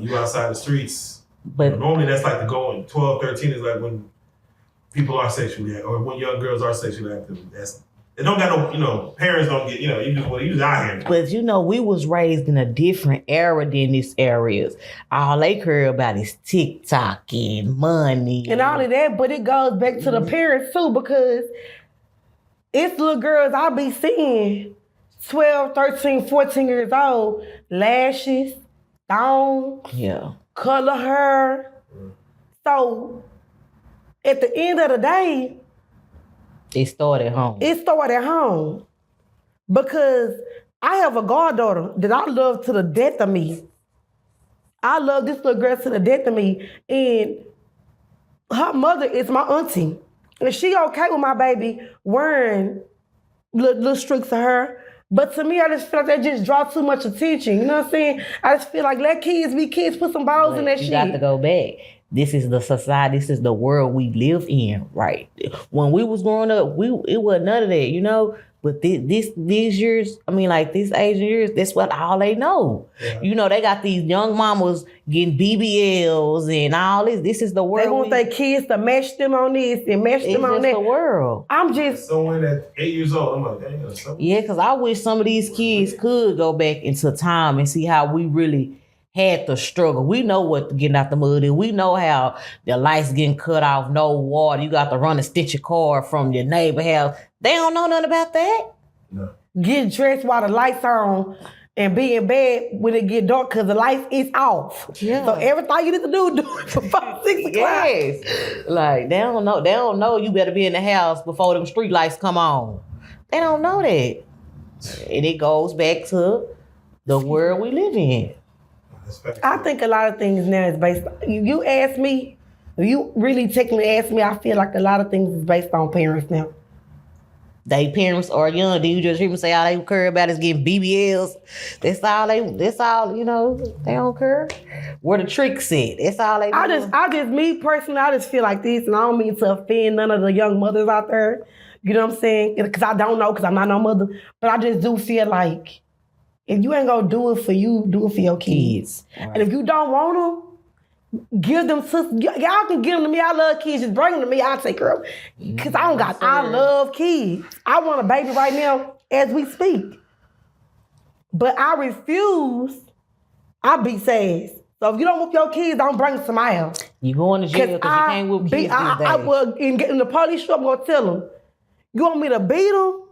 you outside the streets. But Normally that's like the going. 12, 13 is like when people are sexually active, or when young girls are sexually active. They don't got no, you know, parents don't get, you know, you just out here. But you know, we was raised in a different era than these areas. All they care about is TikTok and money. And all of that, but it goes back to the parents too, because it's little girls I be seeing 12, 13, 14 years old, lashes, thongs, Yeah. color hair. So at the end of the day, It started at home. it started at home. Because I have a goddaughter that I love to the death of me. I love this little girl to the death of me. And her mother is my auntie. And she okay with my baby wearing little streaks of her. But to me, I just feel like that just draw too much attention. You know what I'm saying? I just feel like let kids be kids, put some balls in that you shit. got to go back. this is the society, this is the world we live in, right? When we was growing up, it was none of that, you know. But these years, I mean, like these Asian years, that's what all they know. Yeah. You know, they got these young mamas getting BBLs and all this. This is the world. They want their kids to mesh them on this and mesh them on that. It's the world. I'm just someone at 8 years old. I'm like, dang. Yeah, because I wish some of these kids could go back into time and see how we really had to struggle. We know what getting out the mud is. We know how the lights getting cut off, no water. You got to run a stitch of cord from your neighbor house. They don't know nothing about that. No. Get dressed while the lights are on and be in bed when it get dark because the lights is off. Yeah. So everything you need to do it for 5, 6 o'clock. Yes. Like they don't know. They don't know you better be in the house before them street lights come on. They don't know that. And it goes back to the world we live in. I think a lot of things now is based on, you ask me, if you really technically ask me, I feel like a lot of things is based on parents now. They parents are young. Then you just hear them say all they care about is getting BBLs. That's all, you know, they don't care. Where the tricks at. That's all they do. Me personally, I just feel like this, and I don't mean to offend none of the young mothers out there. You know what I'm saying? Because I don't know, because I'm not no mother. But I just do feel like, if you ain't gonna do it for you, do it for your kids. Right. And if you don't want them, give them y'all can give them to me. I love kids. Just bring them to me. I'll take care of them. Because I love kids. I want a baby right now as we speak. But I refuse. I beat sass. So if you don't whoop your kids, don't bring them to my house. You going to jail because you can't whoop kids these days. In the police show, I'm going to tell them, you want me to beat them?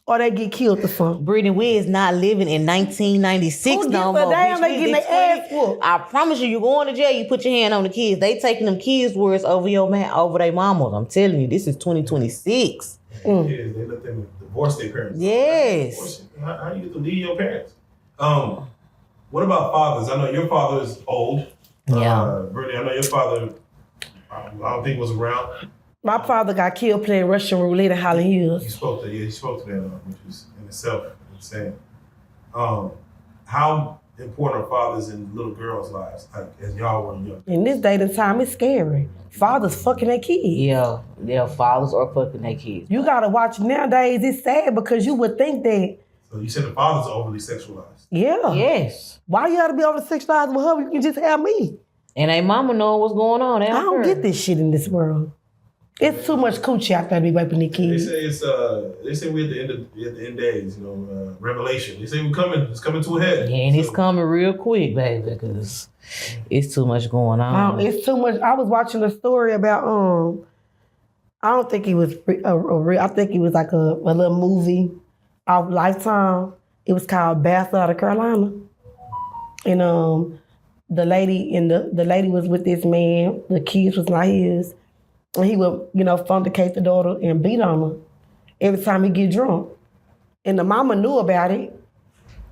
Or they get killed or something. Brednet, we is not living in 1996 no more. Damn, they getting their ass whooped. I promise you going to jail, you put your hand on the kids. They taking them kids' words over their mamas. I'm telling you, this is 2026. Kids, they let them divorce their parents. Yes. How you get to leave your parents? What about fathers? I know your father is old. Yeah. Brednet, I know your father, I don't think was around. My father got killed playing Russian roulette in Holland Hills. He spoke to that, which was in itself insane. How important are fathers in little girls' lives, like as y'all were young? In this day and time, it's scary. Fathers fucking their kids. Yeah, fathers are fucking their kids. You gotta watch nowadays. It's sad because you would think that. So you said the fathers are overly sexualized. Yeah. Yes. Why you gotta be over sexualized with her? You can just have me. And they mama knowing what's going on. I don't get this shit in this world. It's too much coochie out there to be raping the kids. They say we're at the end days, you know, Revelation. They say it's coming to a head. Yeah, and it's coming real quick, baby, because it's too much going on. It's too much. I was watching a story about I don't think it was I think it was like a little movie off Lifetime. It was called Bastard out of Carolina. And the lady was with this man, the kids was not his. And he would, fundicate the daughter and beat on her every time he get drunk. And the mama knew about it,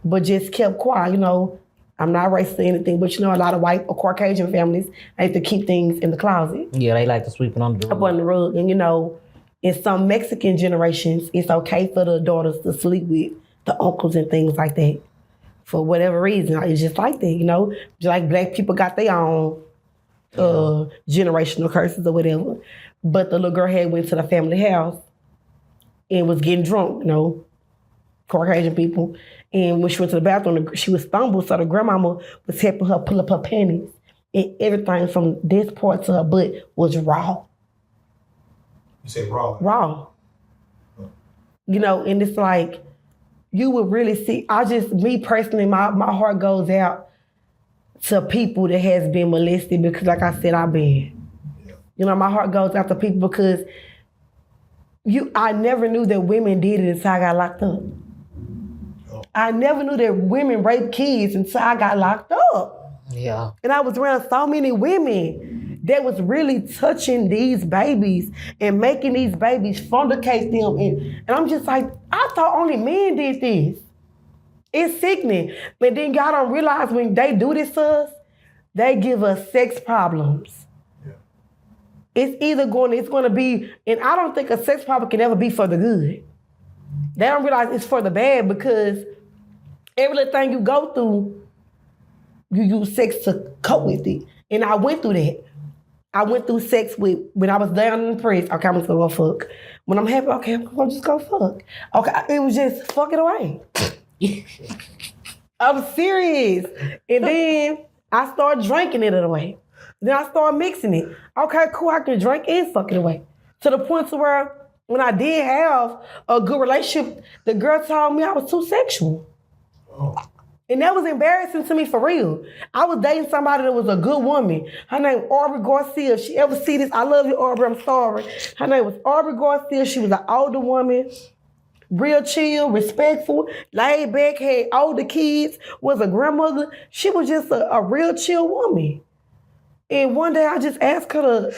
but just kept quiet. I'm not racist or anything, but a lot of white or Caucasian families like to keep things in the closet. Yeah, they like to sweep it under the rug. Up on the rug. And in some Mexican generations, it's okay for the daughters to sleep with the uncles and things like that. For whatever reason, it's just like that, Just like black people got their own generational curses or whatever. But the little girl went to the family house and was getting drunk, Caucasian people. And when she went to the bathroom, she was stumbled, so the grandmama was helping her pull up her panties. And everything from this part to her butt was raw. You say raw? Raw. Oh. And it's like, you would really see, me personally, my heart goes out to people that has been molested because, like I said, I've been. Yeah. My heart goes out to people because I never knew that women did it until I got locked up. Oh. I never knew that women rape kids until I got locked up. Yeah. And I was around so many women that was really touching these babies and making these babies fundicate them. And I'm just like, I thought only men did this. It's sickening. But then y'all don't realize when they do this to us, they give us sex problems. Yeah. It's going to be, and I don't think a sex problem can ever be for the good. They don't realize it's for the bad because every little thing you go through, you use sex to cope with it. And I went through that. I went through sex with, when I was down in the press, okay, I'm just gonna go fuck. When I'm happy, okay, I'm gonna just go fuck. Okay, it was just fuck it away. I'm serious. And then I started drinking it away. Then I started mixing it. Okay, cool, I can drink and fuck it away. To the point to where when I did have a good relationship, the girl told me I was too sexual. Oh. And that was embarrassing to me for real. I was dating somebody that was a good woman. Her name was Aubrey Garcia. If she ever see this, I love you, Aubrey, I'm sorry. Her name was Aubrey Garcia. She was an older woman, real chill, respectful, laid back, had older kids, was a grandmother. She was just a real chill woman. And one day I just asked her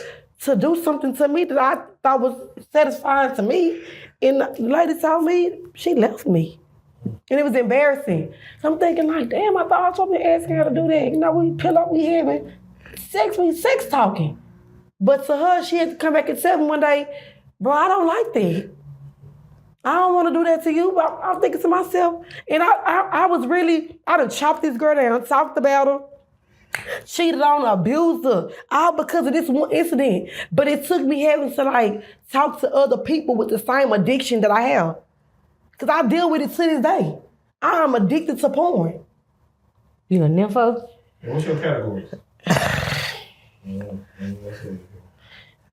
to do something to me that I thought was satisfying to me. And the lady told me she left me. And it was embarrassing. So I'm thinking like, damn, I thought I was supposed to be asking her to do that. You know, we pill up, we having sex, we sex talking. But to her, she had to come back and tell me one day, bro, I don't like that. I don't want to do that to you, but I'm thinking to myself, and I was really, I done chopped this girl down, talked about her, cheated on her, abused her, all because of this one incident. But it took me having to like talk to other people with the same addiction that I have. Because I deal with it to this day. I am addicted to porn. You a nympho? What's your categories?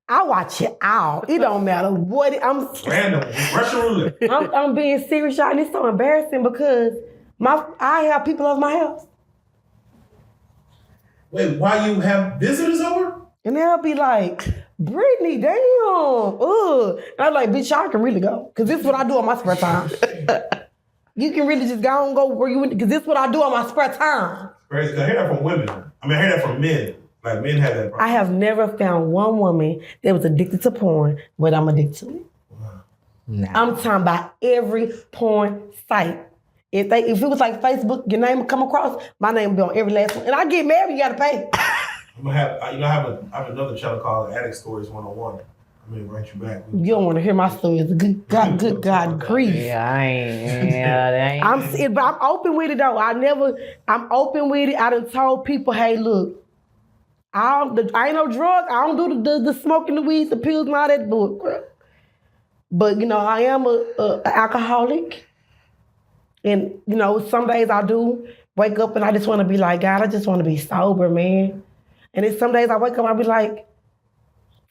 I watch it all. It don't matter what I'm. Random, Russian roulette. I'm being serious, y'all, and it's so embarrassing because I have people over my house. Wait, why you have visitors over? And they'll be like, Brittany, damn. And I'm like, bitch, y'all can really go. Because this is what I do on my spare time. You can really just go and go where you want, because this is what I do on my spare time. Crazy, because I hear that from women. I mean, I hear that from men. Like, men have that problem. I have never found one woman that was addicted to porn, but I'm addicted to it. Wow. Nah. I'm talking about every porn site. If it was like Facebook, your name would come across, my name would be on every last one. And I get married, you gotta pay. I'm gonna have, I have another channel called Addict Stories 101. I'm gonna invite you back. You don't want to hear my stories. Good God, grief. Yeah, I ain't. Yeah, that ain't. But I'm open with it though. I'm open with it. I done told people, hey, look, I ain't no drug. I don't do the smoking, the weed, the pills, and all that bull. But you know, I am a alcoholic, and you know, some days I do wake up and I just want to be like, God, I just want to be sober, man. And then some days I wake up and I be like,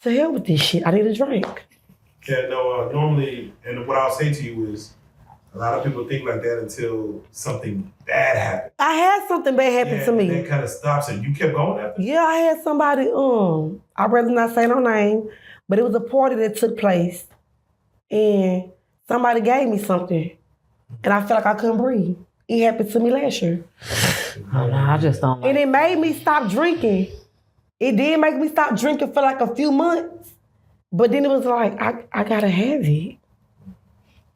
to hell with this shit. I need a drink. Yeah, no. Normally, and what I'll say to you is, a lot of people think like that until something bad happens. I had something bad happen to me. And that kind of stops it. You kept going after. Yeah, I had somebody, I'd rather not say no name, but it was a party that took place and somebody gave me something and I felt like I couldn't breathe. It happened to me last year. Oh, no, I just don't like And it made me stop drinking. It did make me stop drinking for like a few months, but then it was like, I gotta have it.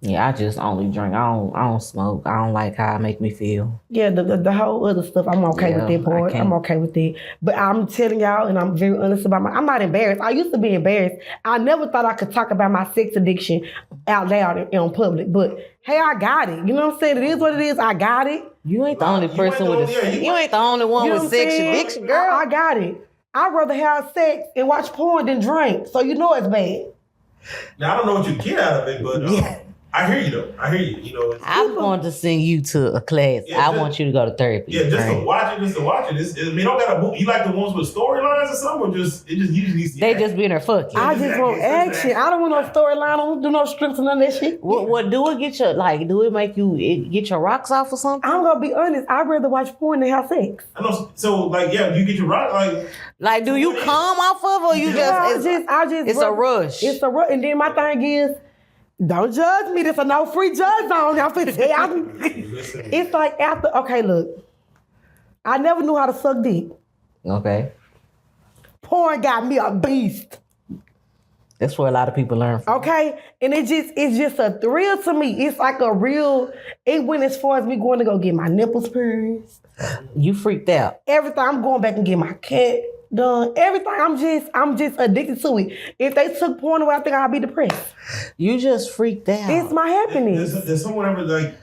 Yeah, I just only drink. I don't smoke. I don't like how it make me feel. Yeah, the whole other stuff, I'm okay with that part. I'm okay with that. But I'm telling y'all, and I'm very honest about I'm not embarrassed. I used to be embarrassed. I never thought I could talk about my sex addiction out loud and in public. But hey, I got it. You know what I'm saying? It is what it is. I got it. You ain't the only person with you ain't the only one You know with what I'm sex saying? addiction, girl. I got it. I'd rather have sex and watch porn than drink. So you know it's bad. Now, I don't know what you get out of it, but I hear you though. I hear you. You know, I'm going to send you to a class. Yeah, I want you to go to therapy. yeah, just right? to watch it. I mean, don't got a. You like the ones with storylines or something, or just usually. They just be in there fucking. I just want action. I don't want no storyline. I don't do no strips and none of that shit. What do it get your do it make you get your rocks off or something? I'm gonna be honest. I'd rather watch porn than have sex. I know. So, like, yeah, you get your rock, Like, do you come off of or you just it's a rush? It's a rush. And then my thing is, don't judge me. There's a no free judge zone. I'm finna tell y'all. It's like after. Okay, look. I never knew how to suck dick. Okay. Porn got me a beast. That's where a lot of people learn from. Okay, and it's just a thrill to me. It's like a real. It went as far as me going to go get my nipples pierced. You freaked out. Everything. I'm going back and get my cat done. Everything. I'm just addicted to it. If they took porn away, I think I'd be depressed. You just freaked out. It's my happiness. There's someone ever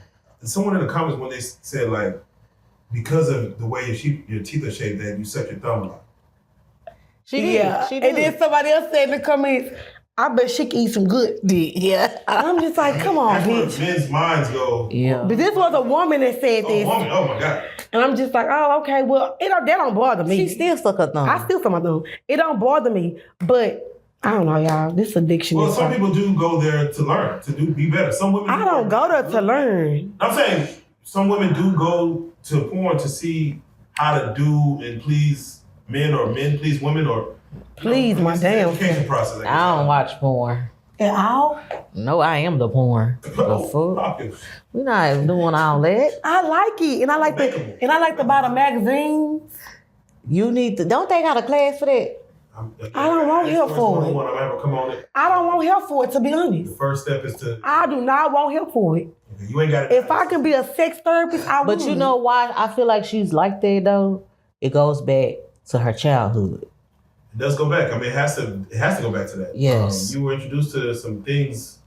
someone in the comments when they said like, because of the way your teeth are shaped, that you suck your thumb a lot. She did. Yeah. She And did. then somebody else said in the comments, I bet she can eat some good dick. Yeah. I'm just like, come on, That's where bitch. men's minds go. Yeah. But this was a woman that said Oh, this. woman. Oh my God. And I'm just like, oh, okay, well, that don't bother me. She still suck her thumb. I still suck my thumb. It don't bother me. But I don't know, y'all. This addiction Well, is some fine. people do go there to learn, to be better. Some women. I don't go there to learn. I'm saying some women do go to porn to see how to do and please men or men please women or. Please, my it's the damn education process. I don't watch porn. At all? No, I am the porn. The fuck? We're not doing all that. I like it. And I like to buy the magazines. You need to. Don't they got a class for that? I don't want help for it. I'm ever come on it. I don't want help for it, to be The honest. first step is to. I do not want help for it. You ain't got it. If I can be a sex therapist, I would. But you know why I feel like she's like that though? It goes back to her childhood. It does go back. I mean, it has to go back to that. Yes. You were introduced to some things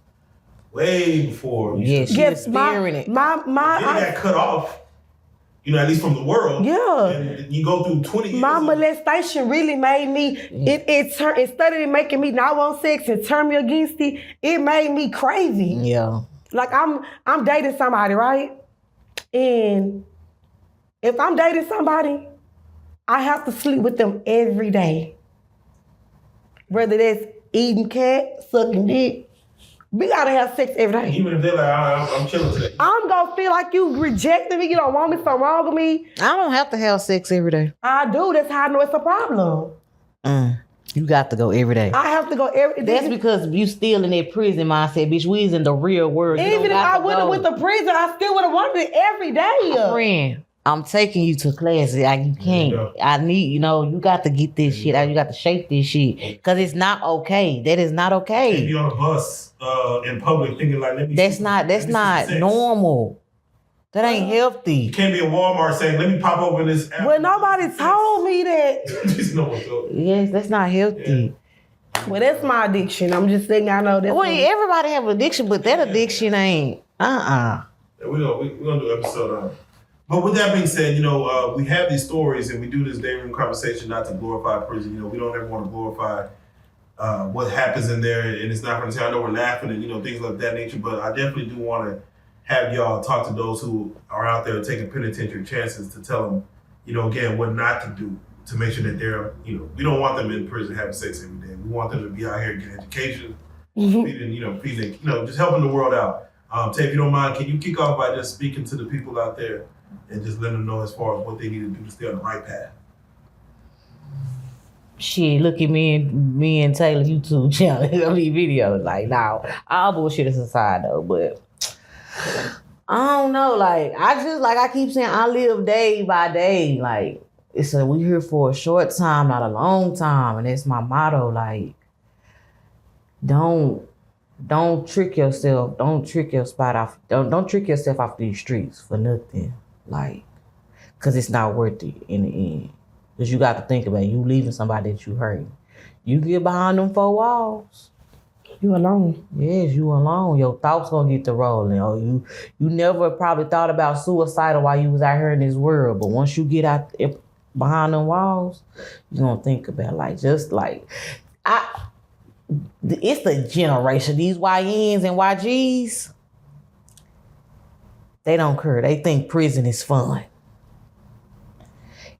way before. Yeah, she Yes, experienced it. Then got cut off. At least from the world. Yeah. And you go through 20 years. my molestation really made me, instead of it making me not want sex and turn me against it made me crazy. Yeah. Like I'm dating somebody, right? And if I'm dating somebody, I have to sleep with them every day. Whether that's eating cat, sucking dick, we gotta have sex every day. Even if they're like, I'm chilling today. I'm gonna feel like you rejected me, you don't want me, something wrong with me. I don't have to have sex every day. I do, that's how I know it's a problem. You got to go every day. I have to go every day. That's because you still in that prison mindset, bitch. We's in the real world. You Even don't if I got to would have go. went to prison, I still would have wanted it every day. Friend, I'm taking you to classes. Like, you can't. go. I need, you got to get this shit out. You got to shake this shit. Because it's not okay. That is not Can't okay. be on a bus in public thinking like, let me. That's see- not let me see sex. normal. That ain't You healthy. can't be in Walmart saying, let me pop open this app. Well, nobody told me that. Just no one told me. Yes, that's not healthy. Well, that's my addiction. I'm just saying, I know that's Well, everybody have addiction, but that addiction ain't. Yeah, we're gonna do an episode on it. But with that being said, we have these stories and we do this day room conversation not to glorify prison. We don't ever want to glorify what happens in there, and it's not going to say I know we're laughing and things like that nature. But I definitely do want to have y'all talk to those who are out there taking penitentiary chances to tell them, again, what not to do to make sure that they're, we don't want them in prison having sex every day. We want them to be out here getting education, feeding, just helping the world out. Tay, if you don't mind, can you kick off by just speaking to the people out there and just letting them know as far as what they need to do to stay on the right path? Shit, look at me and Taylor YouTube channel. I mean, videos. Like, now, all bullshit is aside though, but I don't know. Like, I keep saying, I live day by day. Like, we here for a short time, not a long time. And that's my motto. Like, don't trick yourself. Don't trick your spot off. Don't trick yourself off these streets for nothing. Like, cause it's not worth it in the end. Cause you got to think about it. You leaving somebody that you hurt. You get behind them 4 walls. You alone. Yes, you alone. Your thoughts gonna get to rolling. Or you never probably thought about suicidal while you was out here in this world. But once you get out behind them walls, you gonna think about it's the generation. These YNs and YGs, they don't care. They think prison is fun.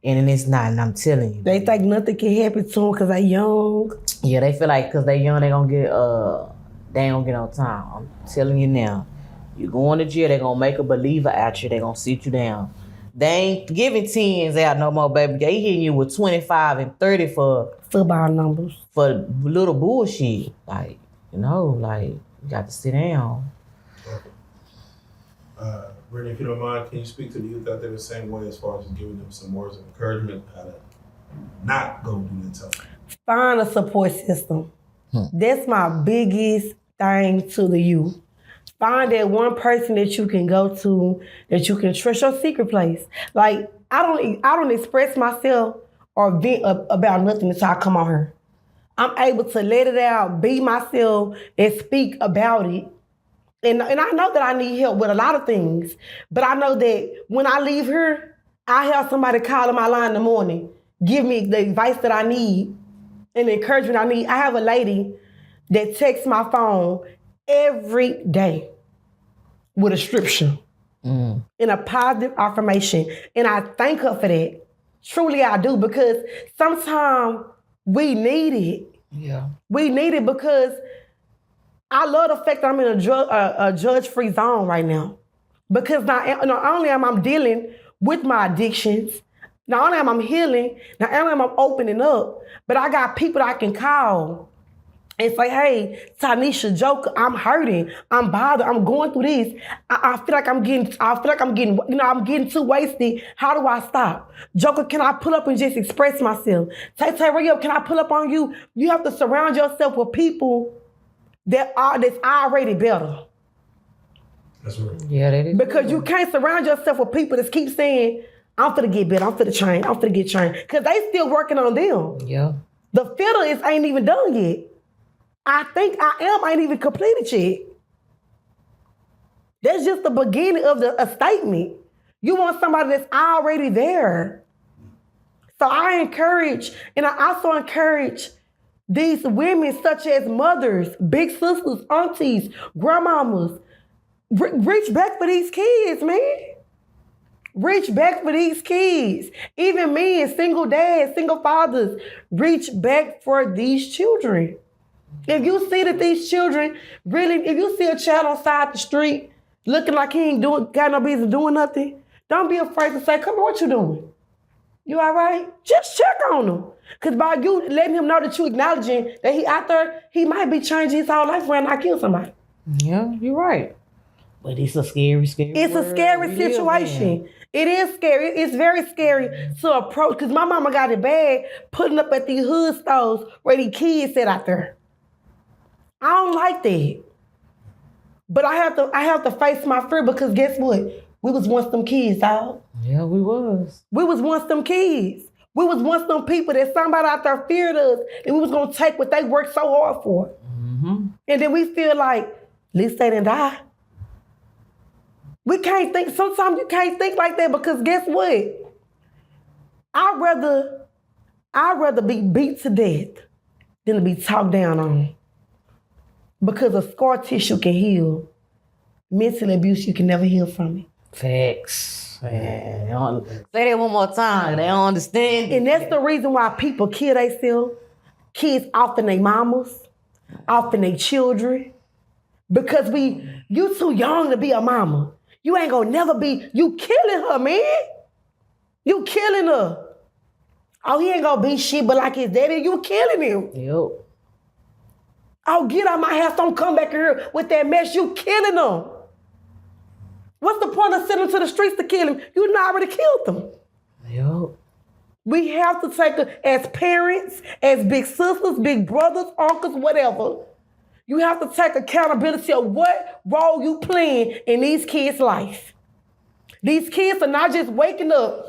And it's not, and I'm telling you. They think nothing can happen to them because they young. Yeah, they feel like because they young, they ain't gonna get no time. I'm telling you now. You going to jail, they gonna make a believer out you. They gonna sit you down. They ain't giving 10s out no more, baby. They hitting you with 25 and 30 for Football numbers. For little bullshit. Like, you got to sit down. Brednet, if you don't mind, can you speak to the youth out there the same way as far as just giving them some words of encouragement how to not go do that stuff? Find a support system. That's my biggest thing to the youth. Find that one person that you can go to, that you can trust, your secret place. Like, I don't express myself or vent about nothing until I come on here. I'm able to let it out, be myself, and speak about it. And I know that I need help with a lot of things, but I know that when I leave here, I have somebody calling my line in the morning, give me the advice that I need, and the encouragement I need. I have a lady that texts my phone every day with a scripture and a positive affirmation. And I thank her for that. Truly I do, because sometimes we need it. Yeah. We need it because I love the fact that I'm in a judge-free zone right now. Because not only am I dealing with my addictions, not only am I healing, not only am I opening up, but I got people that I can call and say, hey, Tanisha, Joker, I'm hurting, I'm bothered, I'm going through this. I feel like I'm getting, I'm getting too wasted. How do I stop? Joker, can I pull up and just express myself? Tay, can I pull up on you? You have to surround yourself with people that's already better. That's right. Yeah, that is. Because you can't surround yourself with people that keep saying, I'm finna get better, I'm finna change, I'm finna get changed. Because they still working on them. Yeah. The fiddle ain't even done yet. I think I ain't even completed yet. That's just the beginning of a statement. You want somebody that's already there. So I encourage, and I also encourage these women such as mothers, big sisters, aunties, grandmamas, reach back for these kids, man. Reach back for these kids. Even men, single dads, single fathers, reach back for these children. If you see that these children really, if you see a child on side the street looking like he ain't got no business doing nothing, don't be afraid to say, come here, what you doing? You all right? Just check on him. Because by you letting him know that you acknowledging that he out there, he might be changing his whole life around and not kill somebody. Yeah, you're right. But it's a scary It's a scary situation. It is scary. It's very scary to approach. Because my mama got it bad putting up at these hood stores where these kids sit out there. I don't like that. But I have to face my fear, because guess what? We was once them kids, dog. Yeah, we was. We was once them kids. We was once them people that somebody out there feared us, and we was gonna take what they worked so hard for. Mm-hmm. And then we feel like, at least they didn't die. We can't think, sometimes you can't think like that, because guess what? I'd rather be beat to death than to be talked down on. Because a scar tissue can heal. Mental abuse, you can never heal from it. Facts. Man, say that one more time. They don't understand. And that's the reason why people kill themselves. Kids often their mamas, often their children. Because you too young to be a mama. You ain't gonna never be, you killing her, man. You killing her. Oh, he ain't gonna be shit but like his daddy, you killing him. Yep. Oh, get out my house, don't come back here with that mess, you killing them. What's the point of sending them to the streets to kill him? You done already killed them. Yep. We have to take, as parents, as big sisters, big brothers, uncles, whatever, you have to take accountability of what role you playing in these kids' life. These kids are not just waking up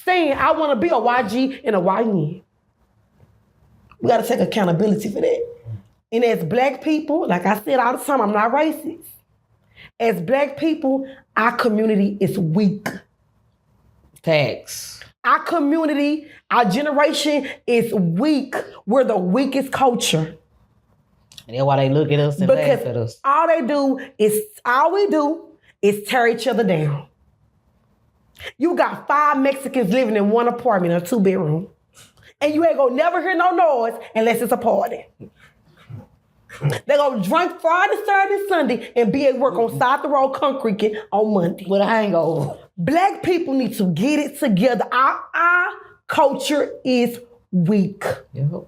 saying, I want to be a YG and a YN. We got to take accountability for that. And as black people, like I said all the time, I'm not racist. As black people, our community is weak. Facts. Our community, our generation is weak. We're the weakest culture. And that's why they look at us and laugh at us. All we do is tear each other down. You got 5 Mexicans living in one apartment or 2-bedroom. And you ain't gonna never hear no noise unless it's a party. They're gonna drink Friday, Saturday, Sunday, and be at work on side the road concrete on Monday. With a hangover. Black people need to get it together. Our culture is weak. Yep.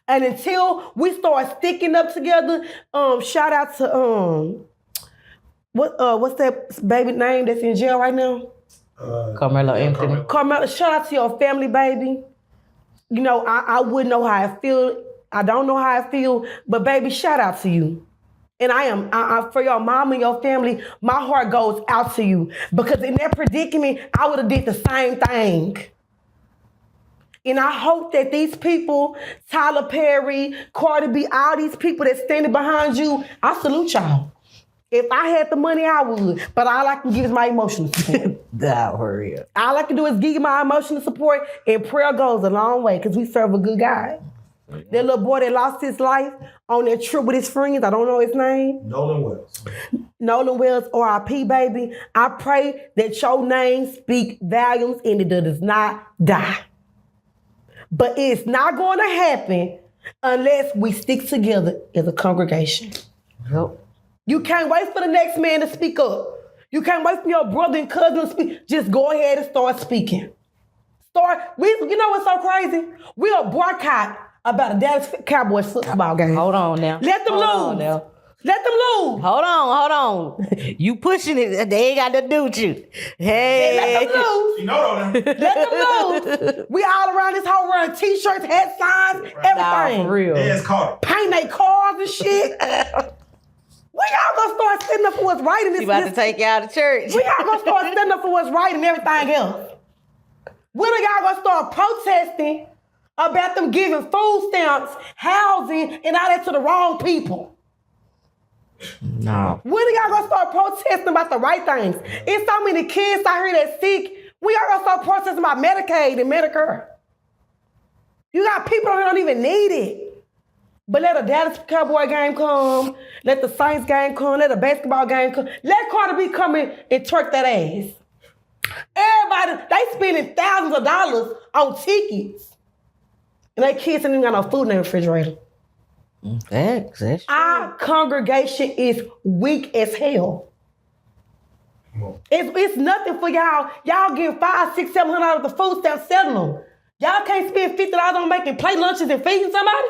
And until we start sticking up together, shout out to what's that baby name that's in jail right now? Carmelo Anthony. Carmelo, shout out to your family, baby. You know, I wouldn't know how I feel. I don't know how I feel, but baby, shout out to you. And I for your mom and your family, my heart goes out to you. Because in that predicament, I would have did the same thing. And I hope that these people, Tyler Perry, Cardi B, all these people that's standing behind you, I salute y'all. If I had the money, I would. But all I can give is my emotional support. Don't hurry up. All I can do is give you my emotional support, and prayer goes a long way because we serve a good God. That little boy that lost his life on that trip with his friends, I don't know his name. Nolan Wells, R.I.P. baby. I pray that your name speak volumes and it does not die. But it's not going to happen unless we stick together as a congregation. Yep. You can't wait for the next man to speak up. You can't wait for your brother and cousin to speak. Just go ahead and start speaking. You know what's so crazy? We'll boycott about a Dallas Cowboys football game. Hold on now. Let them lose. Let them lose. Hold on. You pushing it. They ain't got nothing to do with you. Hey. Let them lose. You know them. Let them lose. We all around this whole run t-shirts, hat signs, everything. Nah, for real. Yeah, it's caught. Paint their cars and shit. We all gonna start standing up for what's right in this. You about to take y'all to church. We all gonna start standing up for what's right and everything else. When are y'all gonna start protesting about them giving food stamps, housing, and all that to the wrong people? No. When are y'all gonna start protesting about the right things? It's so many kids out here that's sick. We are gonna start protesting about Medicaid and Medicare. You got people who don't even need it. But let a Dallas Cowboy game come, let the Saints game come, let a basketball game come. Let Carter B come in and twerk that ass. Everybody, they spending thousands of dollars on tickets. And they kids ain't even got no food in their refrigerator. That's true. Our congregation is weak as hell. It's nothing for y'all. Y'all getting $500, $600, $700 for food stamps selling them. Y'all can't spend $50 on making plate lunches and feeding somebody?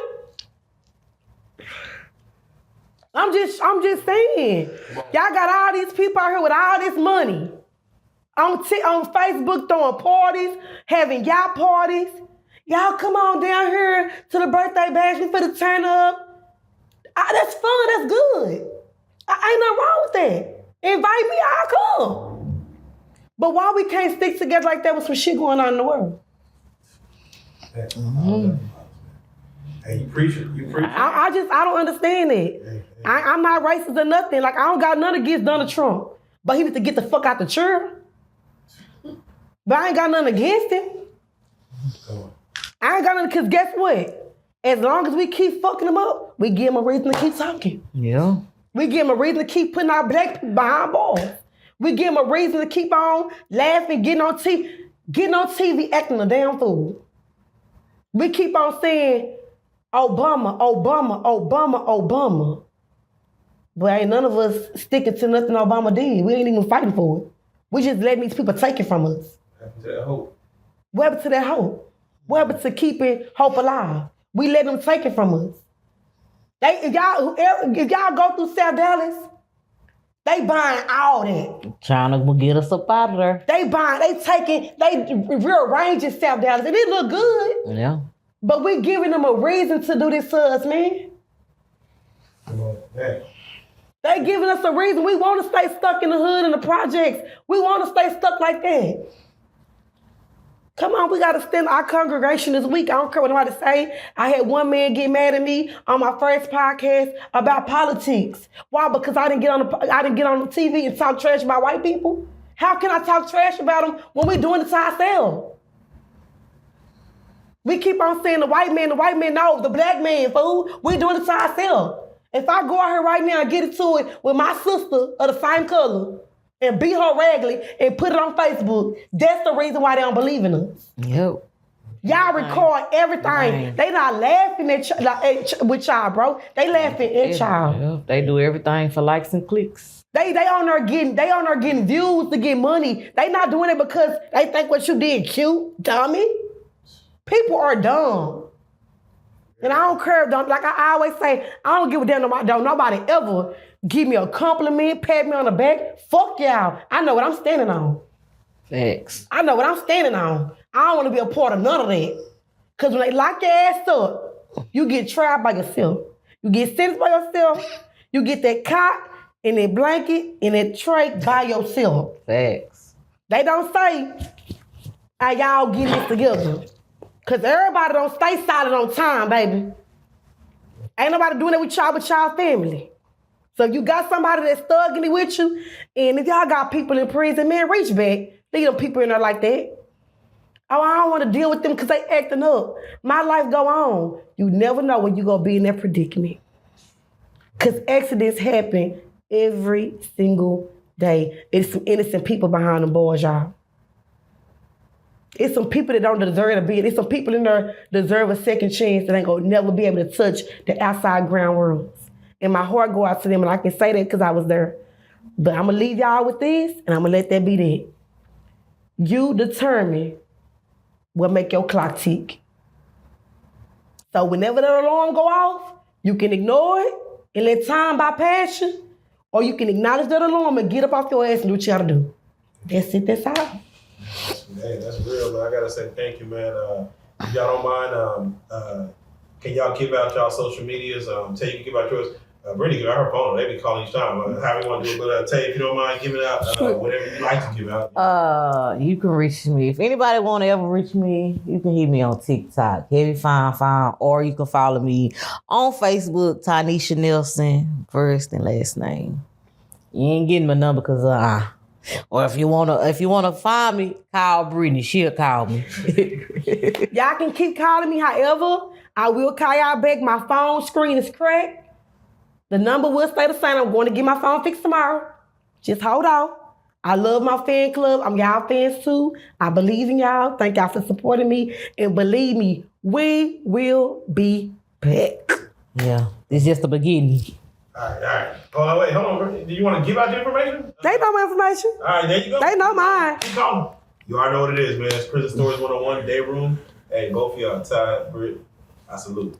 I'm just saying. Y'all got all these people out here with all this money. On Facebook throwing parties, having y'all parties. Y'all come on down here to the birthday bash. We finna turn up. That's fun. That's good. Ain't nothing wrong with that. Invite me, I'll come. But why we can't stick together like that with some shit going on in the world? Hey, you preach it. I don't understand it. I'm not racist or nothing. Like, I don't got none against Donald Trump. But he needs to get the fuck out the chair. But I ain't got nothing against him. I ain't got nothing, because guess what? As long as we keep fucking him up, we give him a reason to keep talking. Yeah. We give him a reason to keep putting our black people behind bars. We give him a reason to keep on laughing, getting on TV, acting a damn fool. We keep on saying, Obama, Obama, Obama, Obama. But ain't none of us sticking to nothing Obama did. We ain't even fighting for it. We just letting these people take it from us. What happened to that hope? What happened to that hope? What happened to keeping hope alive? We let them take it from us. If y'all go through South Dallas, they buying all that. Trying to get us up out of there. They rearranging South Dallas, and it look good. Yeah. But we giving them a reason to do this to us, man. They giving us a reason. We want to stay stuck in the hood and the projects. We want to stay stuck like that. Come on, we got to stand our congregation this week. I don't care what nobody say. I had one man get mad at me on my first podcast about politics. Why? Because I didn't get on the TV and talk trash about white people. How can I talk trash about them when we doing it to ourselves? We keep on saying the white man, no, the black man, fool. We doing it to ourselves. If I go out here right now and get into it with my sister of the same color and beat her regularly and put it on Facebook, that's the reason why they don't believe in us. Yep. Y'all record everything. Right. They not laughing with y'all, bro. They laughing at y'all. Yeah. They do everything for likes and clicks. They on there getting views to get money. They not doing it because they think what you did cute, dummy. People are dumb. And I don't care, like I always say, I don't give a damn, don't nobody ever give me a compliment, pat me on the back. Fuck y'all. I know what I'm standing on. Facts. I know what I'm standing on. I don't want to be a part of none of that. Because when they lock your ass up, you get tried by yourself. You get sentenced by yourself. You get that cot and that blanket and that tray by yourself. Facts. They don't say, how y'all get this together. Because everybody don't stay solid on time, baby. Ain't nobody doing it with y'all but y'all family. So if you got somebody that's thugging it with you, and if y'all got people in prison, man, reach back. Leave them people in there like that. Oh, I don't want to deal with them because they acting up. My life go on. You never know when you're going to be in that predicament. Because accidents happen every single day. It's some innocent people behind them boys, y'all. It's some people that don't deserve to be. It's some people in there deserve a second chance that ain't going to never be able to touch the outside ground rules. And my heart go out to them, and I can say that because I was there. But I'm going to leave y'all with this, and I'm going to let that be that. You determine what make your clock tick. So whenever the alarm go off, you can ignore it and let time bypass you, or you can acknowledge that alarm and get up off your ass and do what you gotta do. That's it, that's all. Hey, that's real, man. I gotta say thank you, man. If y'all don't mind, can y'all give out y'all social medias? Tell you can give out yours. Brittany, give out her phone. They be calling each time. How you want to do it? But Tay, if you don't mind giving out whatever you like to give out. You can reach me. If anybody want to ever reach me, you can hit me on TikTok, Heavy Fine, or you can follow me on Facebook, Tanisha Nelson, first and last name. You ain't getting my number because or if you wanna find me, call Brittany. She'll call me. Y'all can keep calling me. However, I will call y'all back. My phone screen is cracked. The number will stay the same. I'm going to get my phone fixed tomorrow. Just hold on. I love my fan club. I'm y'all fans too. I believe in y'all. Thank y'all for supporting me. And believe me, we will be back. Yeah, it's just the beginning. All right. Oh, wait, hold on. Do you want to give out your information? They know my information. All right, there you go. They know mine. Keep calling. You already know what it is, man. It's Prison Stories 101, Day Room. Hey, both of y'all, Ty, Britt, I salute.